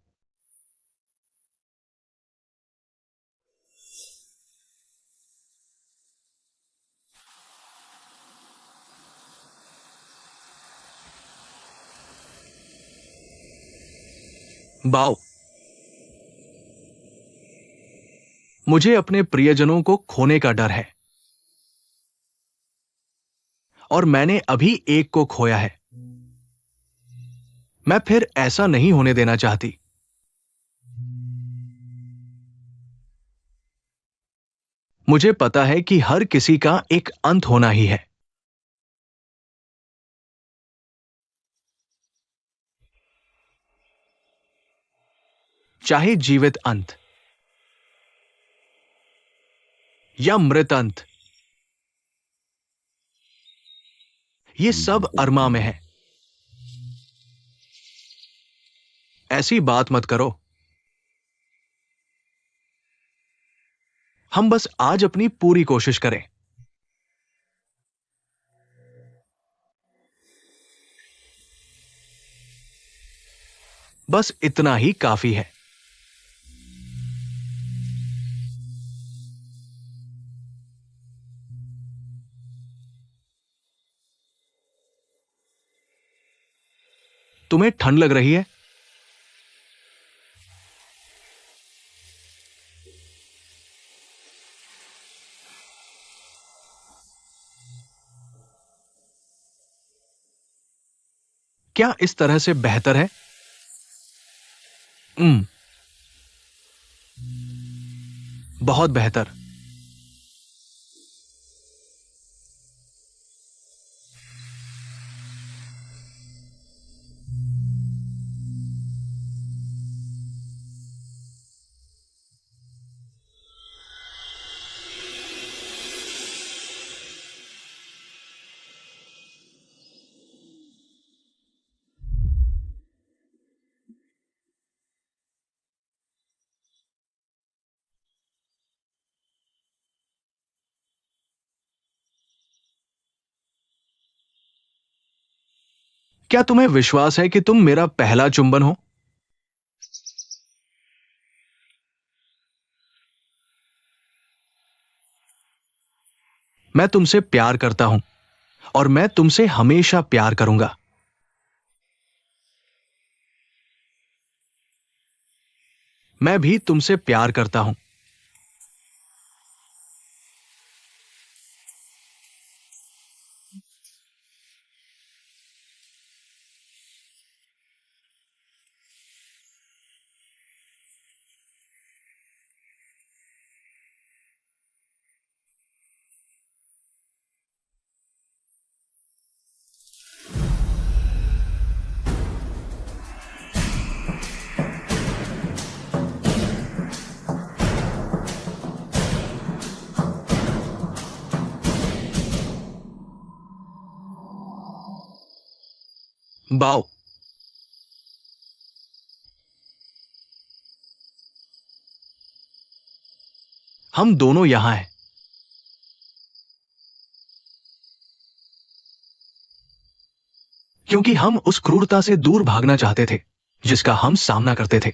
बाओ, मुझे अपने प्रियजनों को खोने का डर है और मैंने अभी एक को खोया है। मैं फिर ऐसा नहीं होने देना चाहती। मुझे पता है कि हर किसी का एक अंत होना ही है। चाहे जीवित अंत या मृत अंत, ये सब अरमा में है। ऐसी बात मत करो। हम बस आज अपनी पूरी कोशिश करें। बस इतना ही काफी है। तुम्हें ठंड लग रही है? क्या इस तरह से बेहतर है? हम्म। बहुत बेहतर। क्या तुम्हें विश्वास है कि तुम मेरा पहला चुंबन हो? मैं तुमसे प्यार करता हूं और मैं तुमसे हमेशा प्यार करूंगा। मैं भी तुमसे प्यार करता हूं। बाओ, हम दोनों यहां हैं। क्योंकि हम उस क्रूरता से दूर भागना चाहते थे जिसका हम सामना करते थे।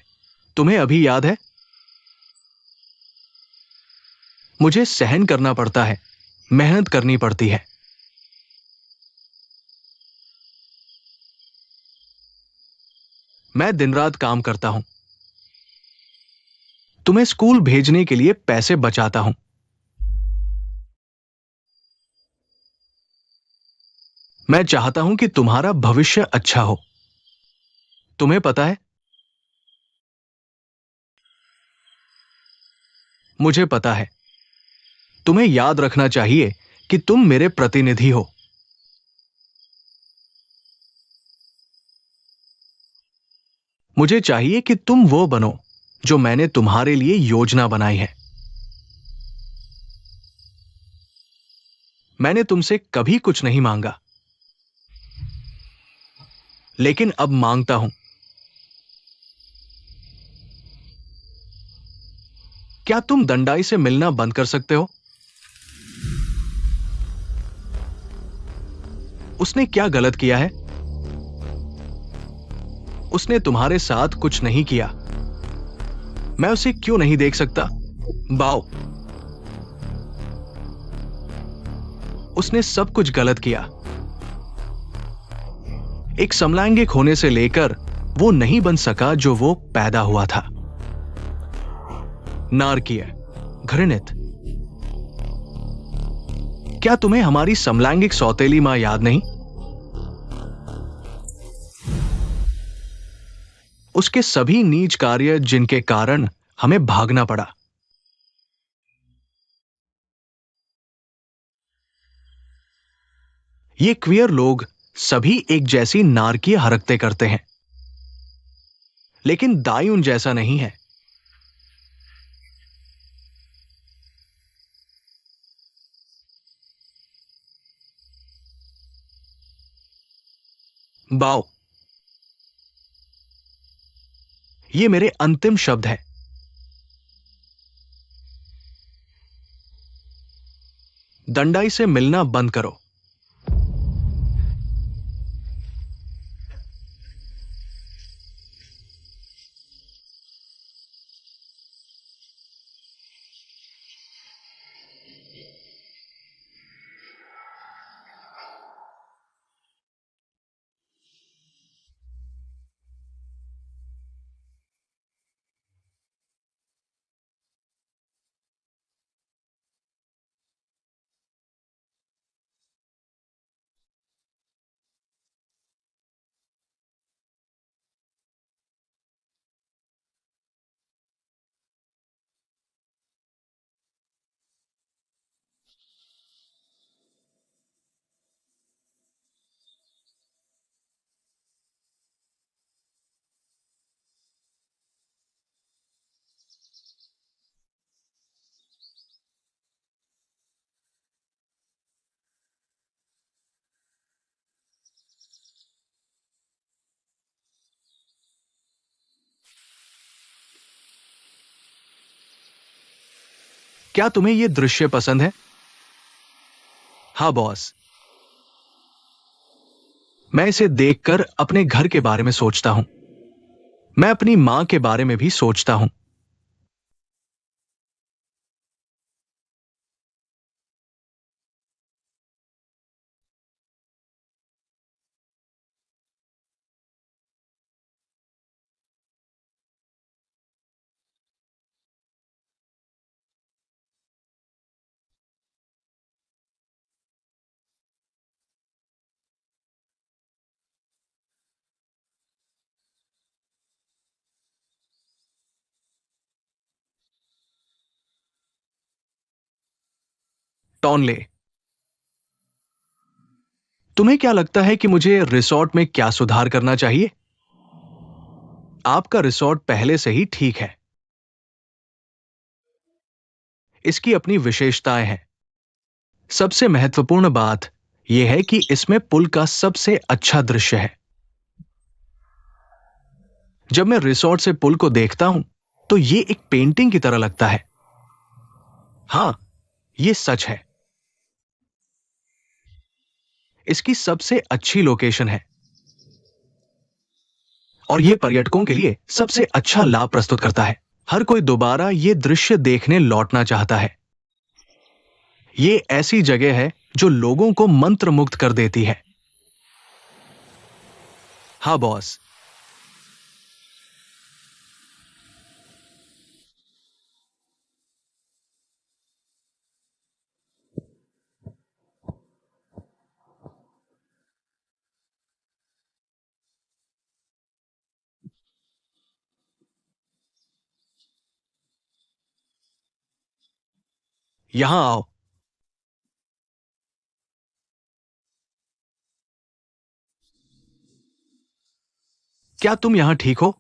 तुम्हें अभी याद है? मुझे सहन करना पड़ता है, मेहनत करनी पड़ती है। मैं दिन रात काम करता हूं, तुम्हें स्कूल भेजने के लिए पैसे बचाता हूं। मैं चाहता हूं कि तुम्हारा भविष्य अच्छा हो। तुम्हें पता है, मुझे पता है, तुम्हें याद रखना चाहिए कि तुम मेरे प्रतिनिधि हो। मुझे चाहिए कि तुम वो बनो जो मैंने तुम्हारे लिए योजना बनाई है। मैंने तुमसे कभी कुछ नहीं मांगा, लेकिन अब मांगता हूं। क्या तुम दंडाई से मिलना बंद कर सकते हो? उसने क्या गलत किया है? उसने तुम्हारे साथ कुछ नहीं किया। मैं उसे क्यों नहीं देख सकता? बाओ, उसने सब कुछ गलत किया। एक समलैंगिक होने से लेकर वो नहीं बन सका जो वो पैदा हुआ था। नारकीय, घृणित। क्या तुम्हें हमारी समलैंगिक सौतेली मां याद नहीं? उसके सभी नीच कार्य जिनके कारण हमें भागना पड़ा। ये क्वियर लोग सभी एक जैसी नारकीय हरकतें करते हैं, लेकिन दाई उन जैसा नहीं है। बाओ, ये मेरे अंतिम शब्द है। दंडाई से मिलना बंद करो। क्या तुम्हें यह दृश्य पसंद है? हाँ बॉस, मैं इसे देखकर अपने घर के बारे में सोचता हूं। मैं अपनी मां के बारे में भी सोचता हूं। टॉनले, तुम्हें क्या लगता है कि मुझे रिसोर्ट में क्या सुधार करना चाहिए? आपका रिसोर्ट पहले से ही ठीक है। इसकी अपनी विशेषताएं हैं। सबसे महत्वपूर्ण बात यह है कि इसमें पुल का सबसे अच्छा दृश्य है। जब मैं रिसोर्ट से पुल को देखता हूं तो यह एक पेंटिंग की तरह लगता है। हाँ, ये सच है। इसकी सबसे अच्छी लोकेशन है और ये पर्यटकों के लिए सबसे अच्छा लाभ प्रस्तुत करता है। हर कोई दोबारा ये दृश्य देखने लौटना चाहता है। ये ऐसी जगह है जो लोगों को मंत्रमुग्ध कर देती है। हाँ बॉस। यहां आओ। क्या तुम यहां ठीक हो?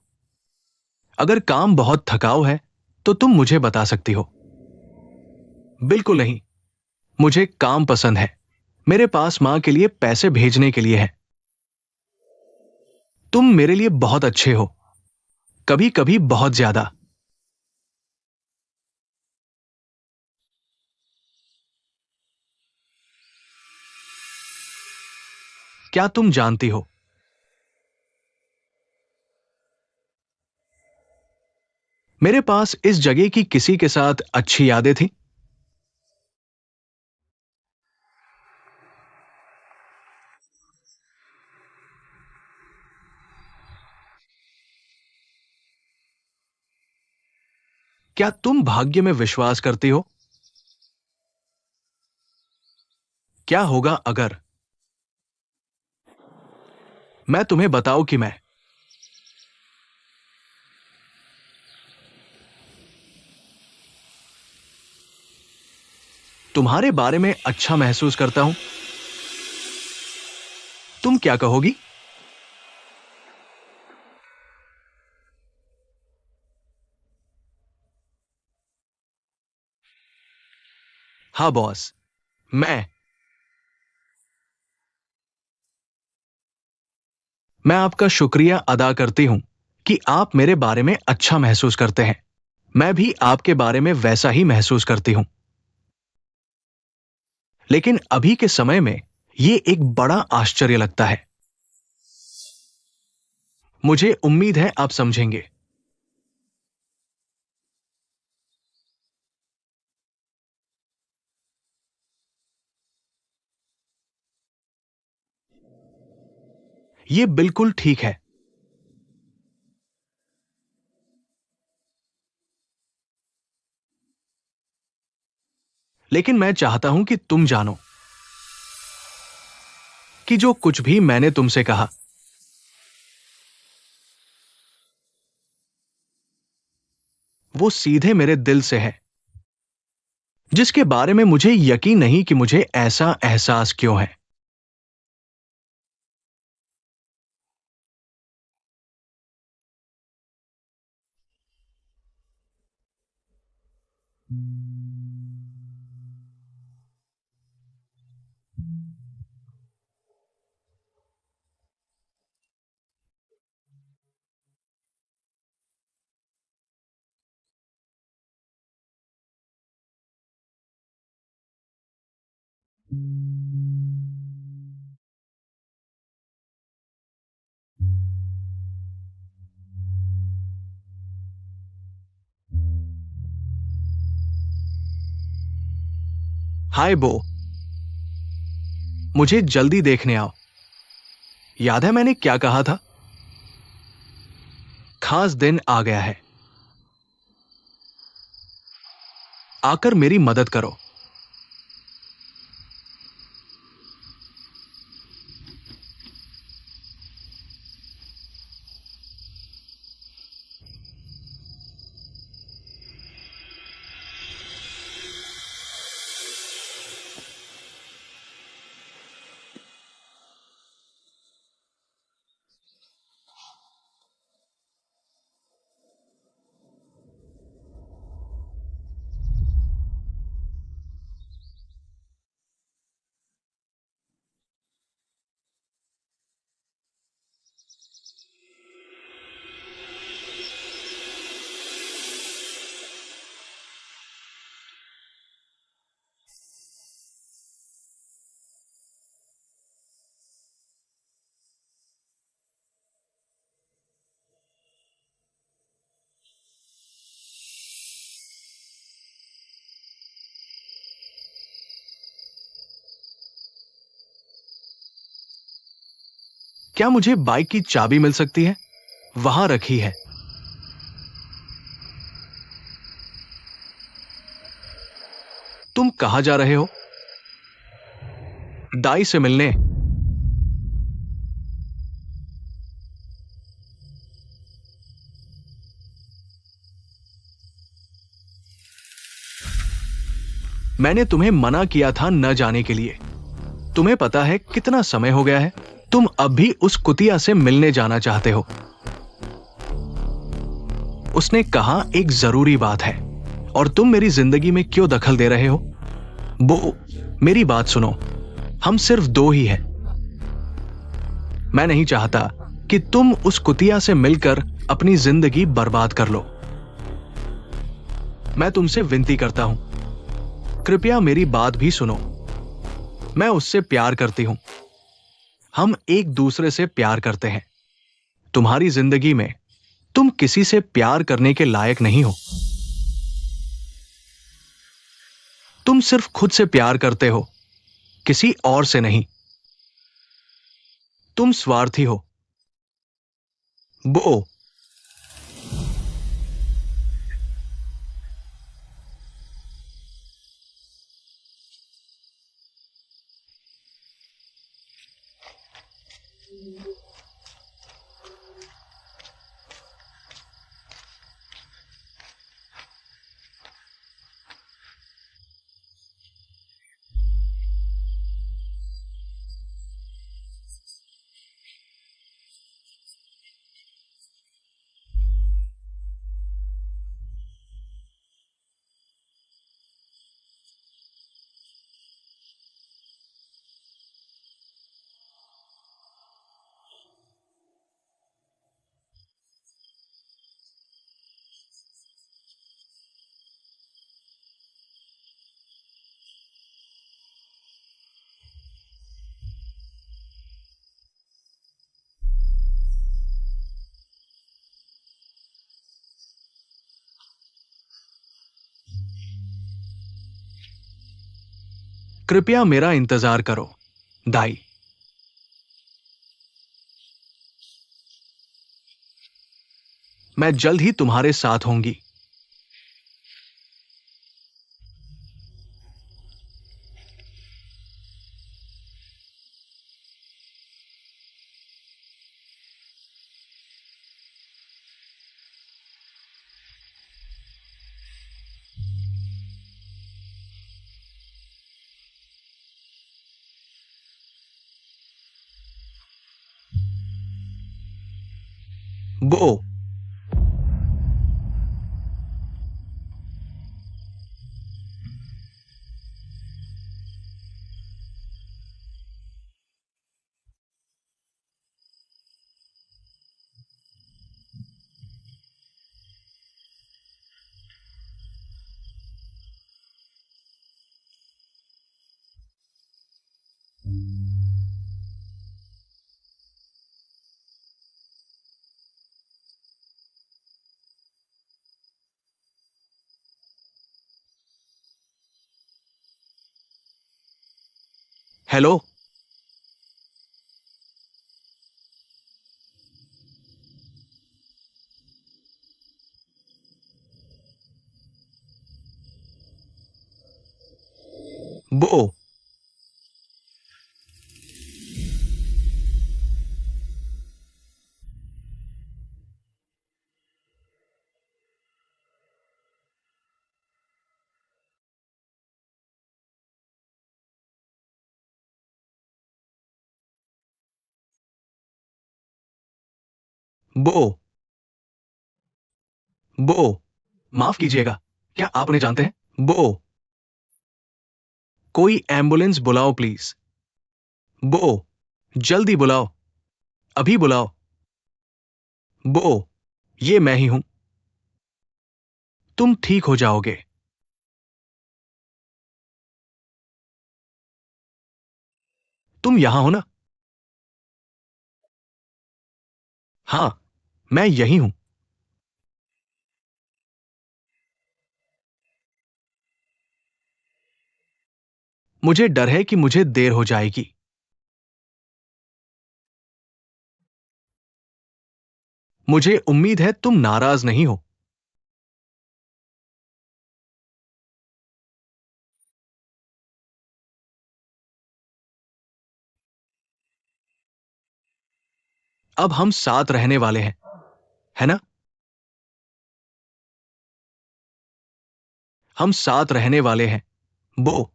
अगर काम बहुत थकाऊ है तो तुम मुझे बता सकती हो। बिल्कुल नहीं। मुझे काम पसंद है। मेरे पास मां के लिए पैसे भेजने के लिए है। तुम मेरे लिए बहुत अच्छे हो, कभी कभी बहुत ज्यादा। क्या तुम जानती हो, मेरे पास इस जगह की किसी के साथ अच्छी यादें थी। क्या तुम भाग्य में विश्वास करती हो? क्या होगा अगर मैं तुम्हें बताऊं कि मैं तुम्हारे बारे में अच्छा महसूस करता हूं? तुम क्या कहोगी? हाँ बॉस। मैं मैं आपका शुक्रिया अदा करती हूं कि आप मेरे बारे में अच्छा महसूस करते हैं। मैं भी आपके बारे में वैसा ही महसूस करती हूं। लेकिन अभी के समय में ये एक बड़ा आश्चर्य लगता है। मुझे उम्मीद है आप समझेंगे। ये बिल्कुल ठीक है। लेकिन मैं चाहता हूं कि तुम जानो कि जो कुछ भी मैंने तुमसे कहा, वो सीधे मेरे दिल से है, जिसके बारे में मुझे यकीन नहीं कि मुझे ऐसा एहसास क्यों है। हाय बो, मुझे जल्दी देखने आओ। याद है मैंने क्या कहा था? खास दिन आ गया है। आकर मेरी मदद करो। क्या मुझे बाइक की चाबी मिल सकती है? वहां रखी है। तुम कहां जा रहे हो? दाई से मिलने। मैंने तुम्हें मना किया था न जाने के लिए। तुम्हें पता है कितना समय हो गया है? तुम अब भी उस कुतिया से मिलने जाना चाहते हो। उसने कहा एक जरूरी बात है और तुम मेरी जिंदगी में क्यों दखल दे रहे हो? वो, मेरी बात सुनो। हम सिर्फ दो ही हैं। मैं नहीं चाहता कि तुम उस कुतिया से मिलकर अपनी जिंदगी बर्बाद कर लो। मैं तुमसे विनती करता हूं, कृपया मेरी बात भी सुनो। मैं उससे प्यार करती हूं। हम एक दूसरे से प्यार करते हैं। तुम्हारी जिंदगी में तुम किसी से प्यार करने के लायक नहीं हो। तुम सिर्फ खुद से प्यार करते हो, किसी और से नहीं। तुम स्वार्थी हो। वो, कृपया मेरा इंतजार करो, दाई। मैं जल्द ही तुम्हारे साथ होंगी। वो, हेलो। वो, वो, वो, माफ कीजिएगा, क्या आप उन्हें जानते हैं? वो, कोई एम्बुलेंस बुलाओ प्लीज। वो, जल्दी बुलाओ। अभी बुलाओ। वो, ये मैं ही हूं। तुम ठीक हो जाओगे। तुम यहां हो ना? हाँ, मैं यही हूं। मुझे डर है कि मुझे देर हो जाएगी। मुझे उम्मीद है तुम नाराज नहीं हो। अब हम साथ रहने वाले हैं, है ना? हम साथ रहने वाले हैं, बो।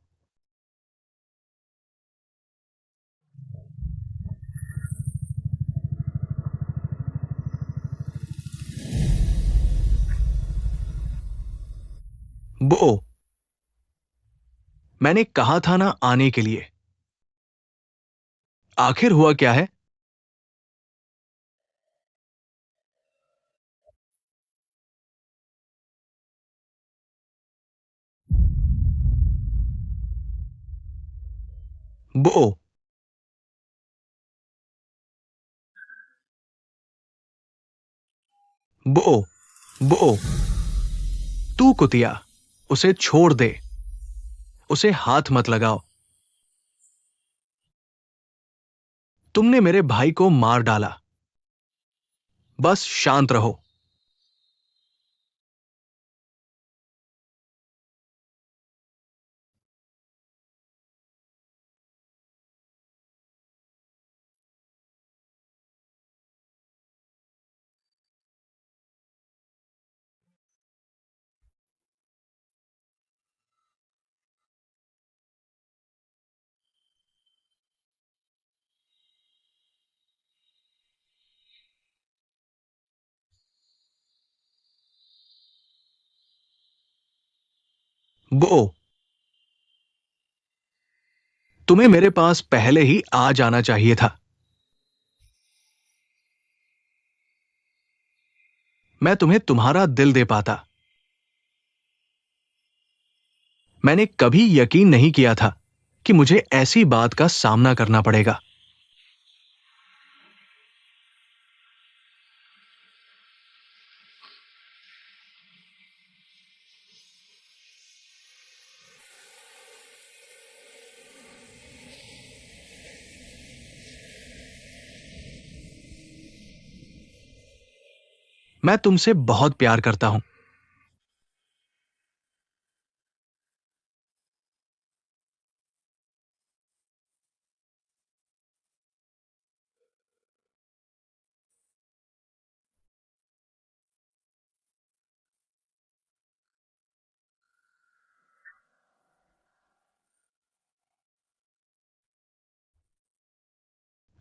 बो, मैंने कहा था ना आने के लिए। आखिर हुआ क्या है? बो, बो, बो, तू कुतिया, उसे छोड़ दे। उसे हाथ मत लगाओ। तुमने मेरे भाई को मार डाला। बस शांत रहो। बो, तुम्हें मेरे पास पहले ही आ जाना चाहिए था। मैं तुम्हें तुम्हारा दिल दे पाता। मैंने कभी यकीन नहीं किया था कि मुझे ऐसी बात का सामना करना पड़ेगा। मैं तुमसे बहुत प्यार करता हूं।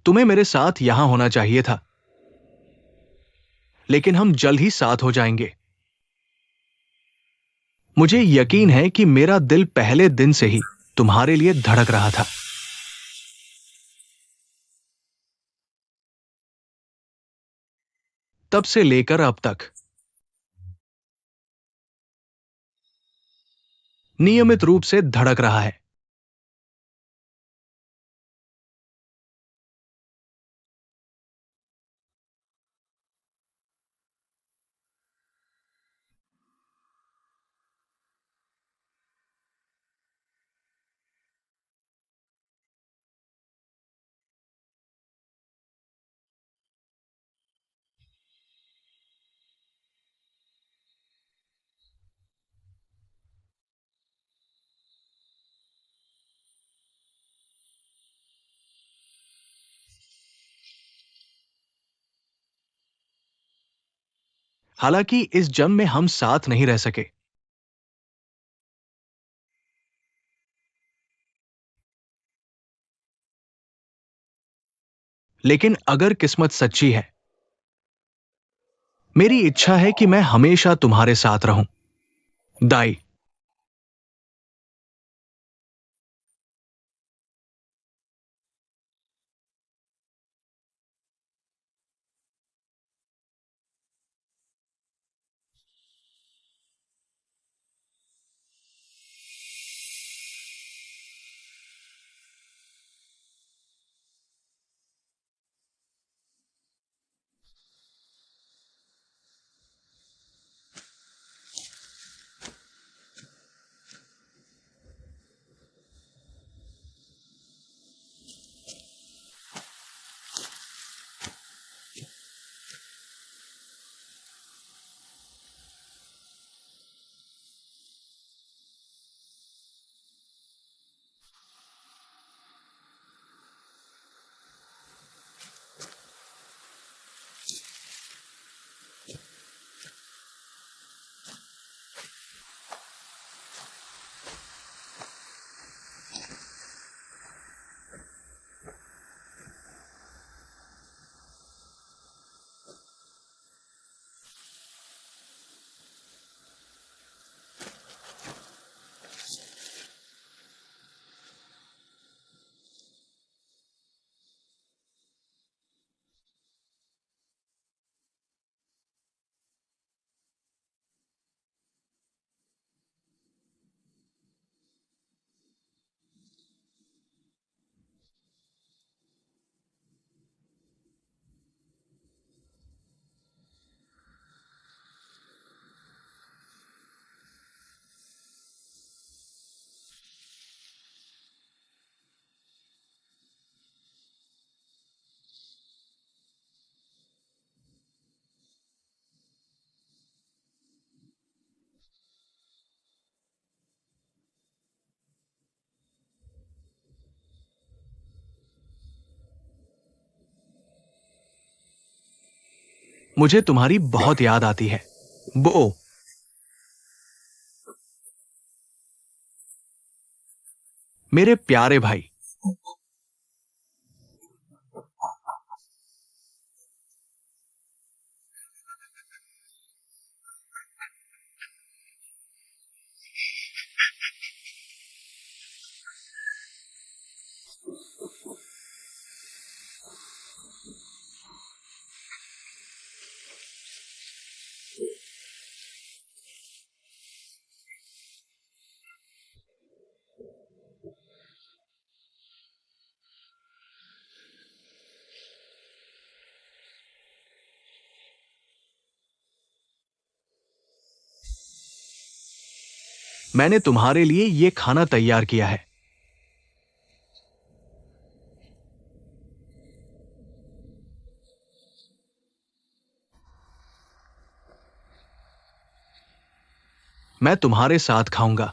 तुम्हें मेरे साथ यहां होना चाहिए था, लेकिन हम जल्द ही साथ हो जाएंगे। मुझे यकीन है कि मेरा दिल पहले दिन से ही तुम्हारे लिए धड़क रहा था। तब से लेकर अब तक नियमित रूप से धड़क रहा है। हालांकि इस जंग में हम साथ नहीं रह सके, लेकिन अगर किस्मत सच्ची है, मेरी इच्छा है कि मैं हमेशा तुम्हारे साथ रहूं, दाई। मुझे तुम्हारी बहुत याद आती है बो। मेरे प्यारे भाई, मैंने तुम्हारे लिए यह खाना तैयार किया है। मैं तुम्हारे साथ खाऊंगा।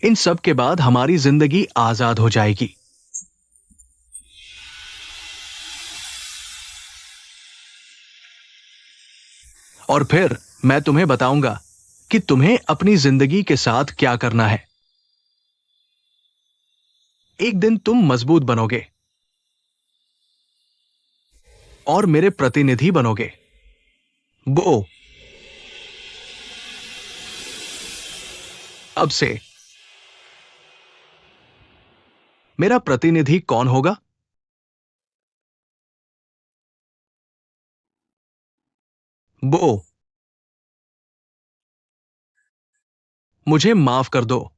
इन सब के बाद हमारी जिंदगी आजाद हो जाएगी। और फिर मैं तुम्हें बताऊंगा कि तुम्हें अपनी जिंदगी के साथ क्या करना है। एक दिन तुम मजबूत बनोगे और मेरे प्रतिनिधि बनोगे बो। अब से मेरा प्रतिनिधि कौन होगा? बो, मुझे माफ कर दो।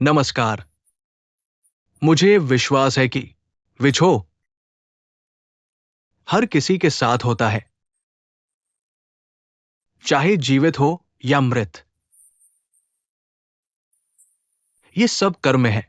नमस्कार। मुझे विश्वास है कि विछो हर किसी के साथ होता है, चाहे जीवित हो या मृत। ये सब कर्म है।